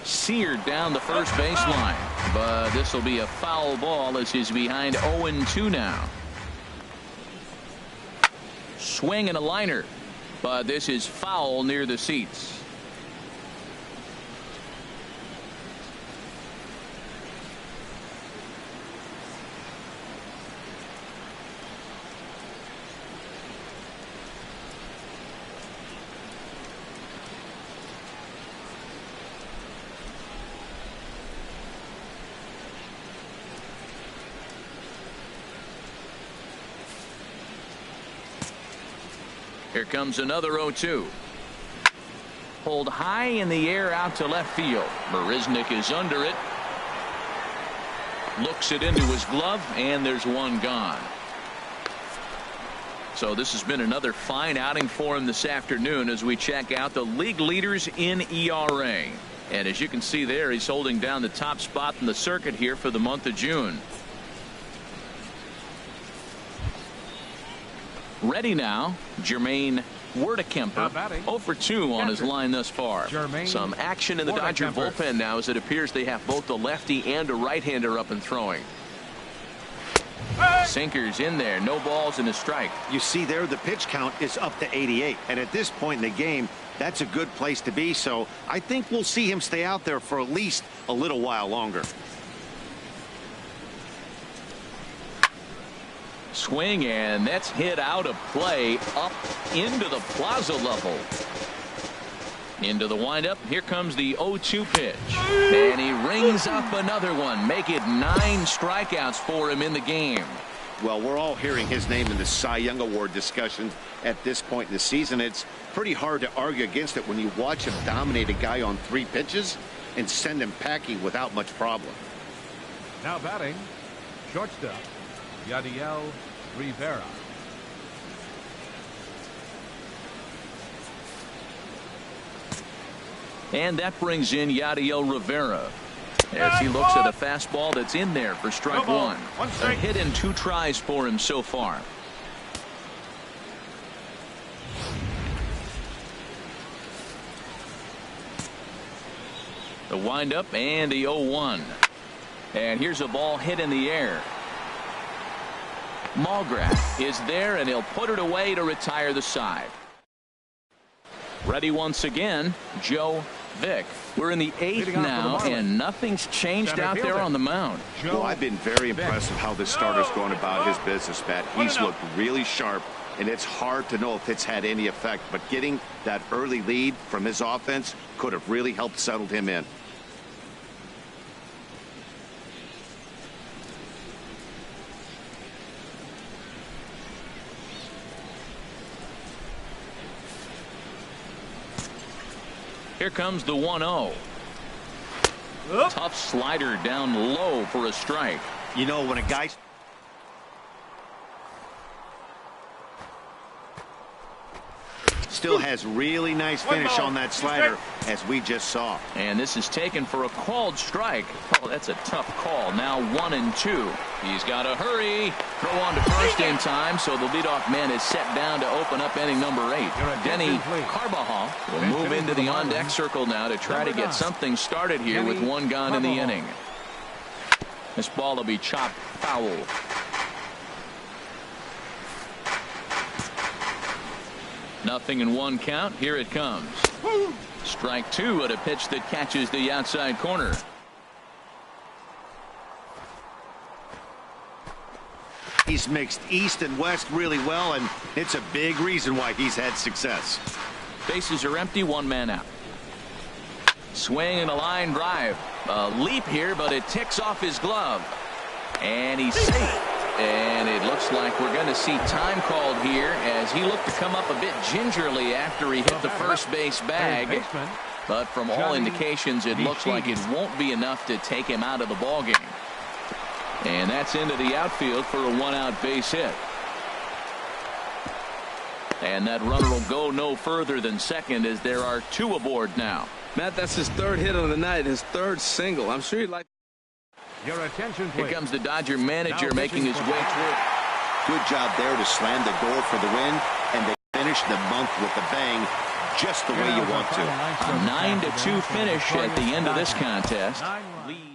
Seared down the first baseline, but this will be a foul ball as he's behind 0-2 now. Swing and a liner, but this is foul near the seats. Here comes another 0-2. Pulled high in the air out to left field. Marisnik is under it. Looks it into his glove, and there's 1 gone. So this has been another fine outing for him this afternoon as we check out the league leaders in ERA. And as you can see there, he's holding down the top spot in the circuit here for the month of June. Ready now, Jermaine Werdekemper, 0 for 2 on his line thus far. Some action in the Dodger bullpen now as it appears they have both a lefty and a right-hander up and throwing. Sinkers in there, no balls and a strike. You see there, the pitch count is up to 88, and at this point in the game, that's a good place to be, so I think we'll see him stay out there for at least a little while longer. Swing, and that's hit out of play up into the plaza level. Into the windup. Here comes the 0-2 pitch. And he rings up another one. Make it 9 strikeouts for him in the game. Well, we're all hearing his name in the Cy Young Award discussions at this point in the season. It's pretty hard to argue against it when you watch him dominate a guy on 3 pitches and send him packing without much problem. Now batting, shortstop, Yadiel Rivera. And that brings in Yadiel Rivera. as he looks at a fastball that's in there for strike one. A hit in 2 tries for him so far. The windup and the 0-1. And here's a ball hit in the air. Mulgrath is there, and he'll put it away to retire the side. Ready once again, Joe Vick. We're in the 8th now, and nothing's changed out there on the mound. Well, I've been very impressed with how this starter's going about his business, Pat. He's looked really sharp, and it's hard to know if it's had any effect. But getting that early lead from his offense could have really helped settle him in. Here comes the 1-0. Tough slider down low for a strike. You know, when a guy still has really nice finish on that slider, as we just saw. And this is taken for a called strike. Oh, that's a tough call. Now 1-2. He's got to hurry. Throw on to first in time, so the leadoff man is set down to open up inning number 8. Denny Carbajal will move into the on-deck circle now to try to get something started here with 1 gone in the inning. This ball will be chopped foul. Nothing in 1 count. Here it comes. Strike 2 at a pitch that catches the outside corner. He's mixed east and west really well, and it's a big reason why he's had success. Bases are empty, 1 man out. Swing and a line drive. A leap here, but it ticks off his glove. And he's safe. And it looks like we're going to see time called here as he looked to come up a bit gingerly after he hit the first base bag. But from all indications, it looks like it won't be enough to take him out of the ballgame. And that's into the outfield for a 1-out base hit. And that runner will go no further than second as there are 2 aboard now. Matt, that's his 3rd hit of the night, his 3rd single. I'm sure he'd like. Your attention, please. Here comes the Dodger manager making his way toward. Good job there to slam the door for the win, and they finish the month with a bang, just the way you want to. A 9-2 finish at the end of this contest. Lead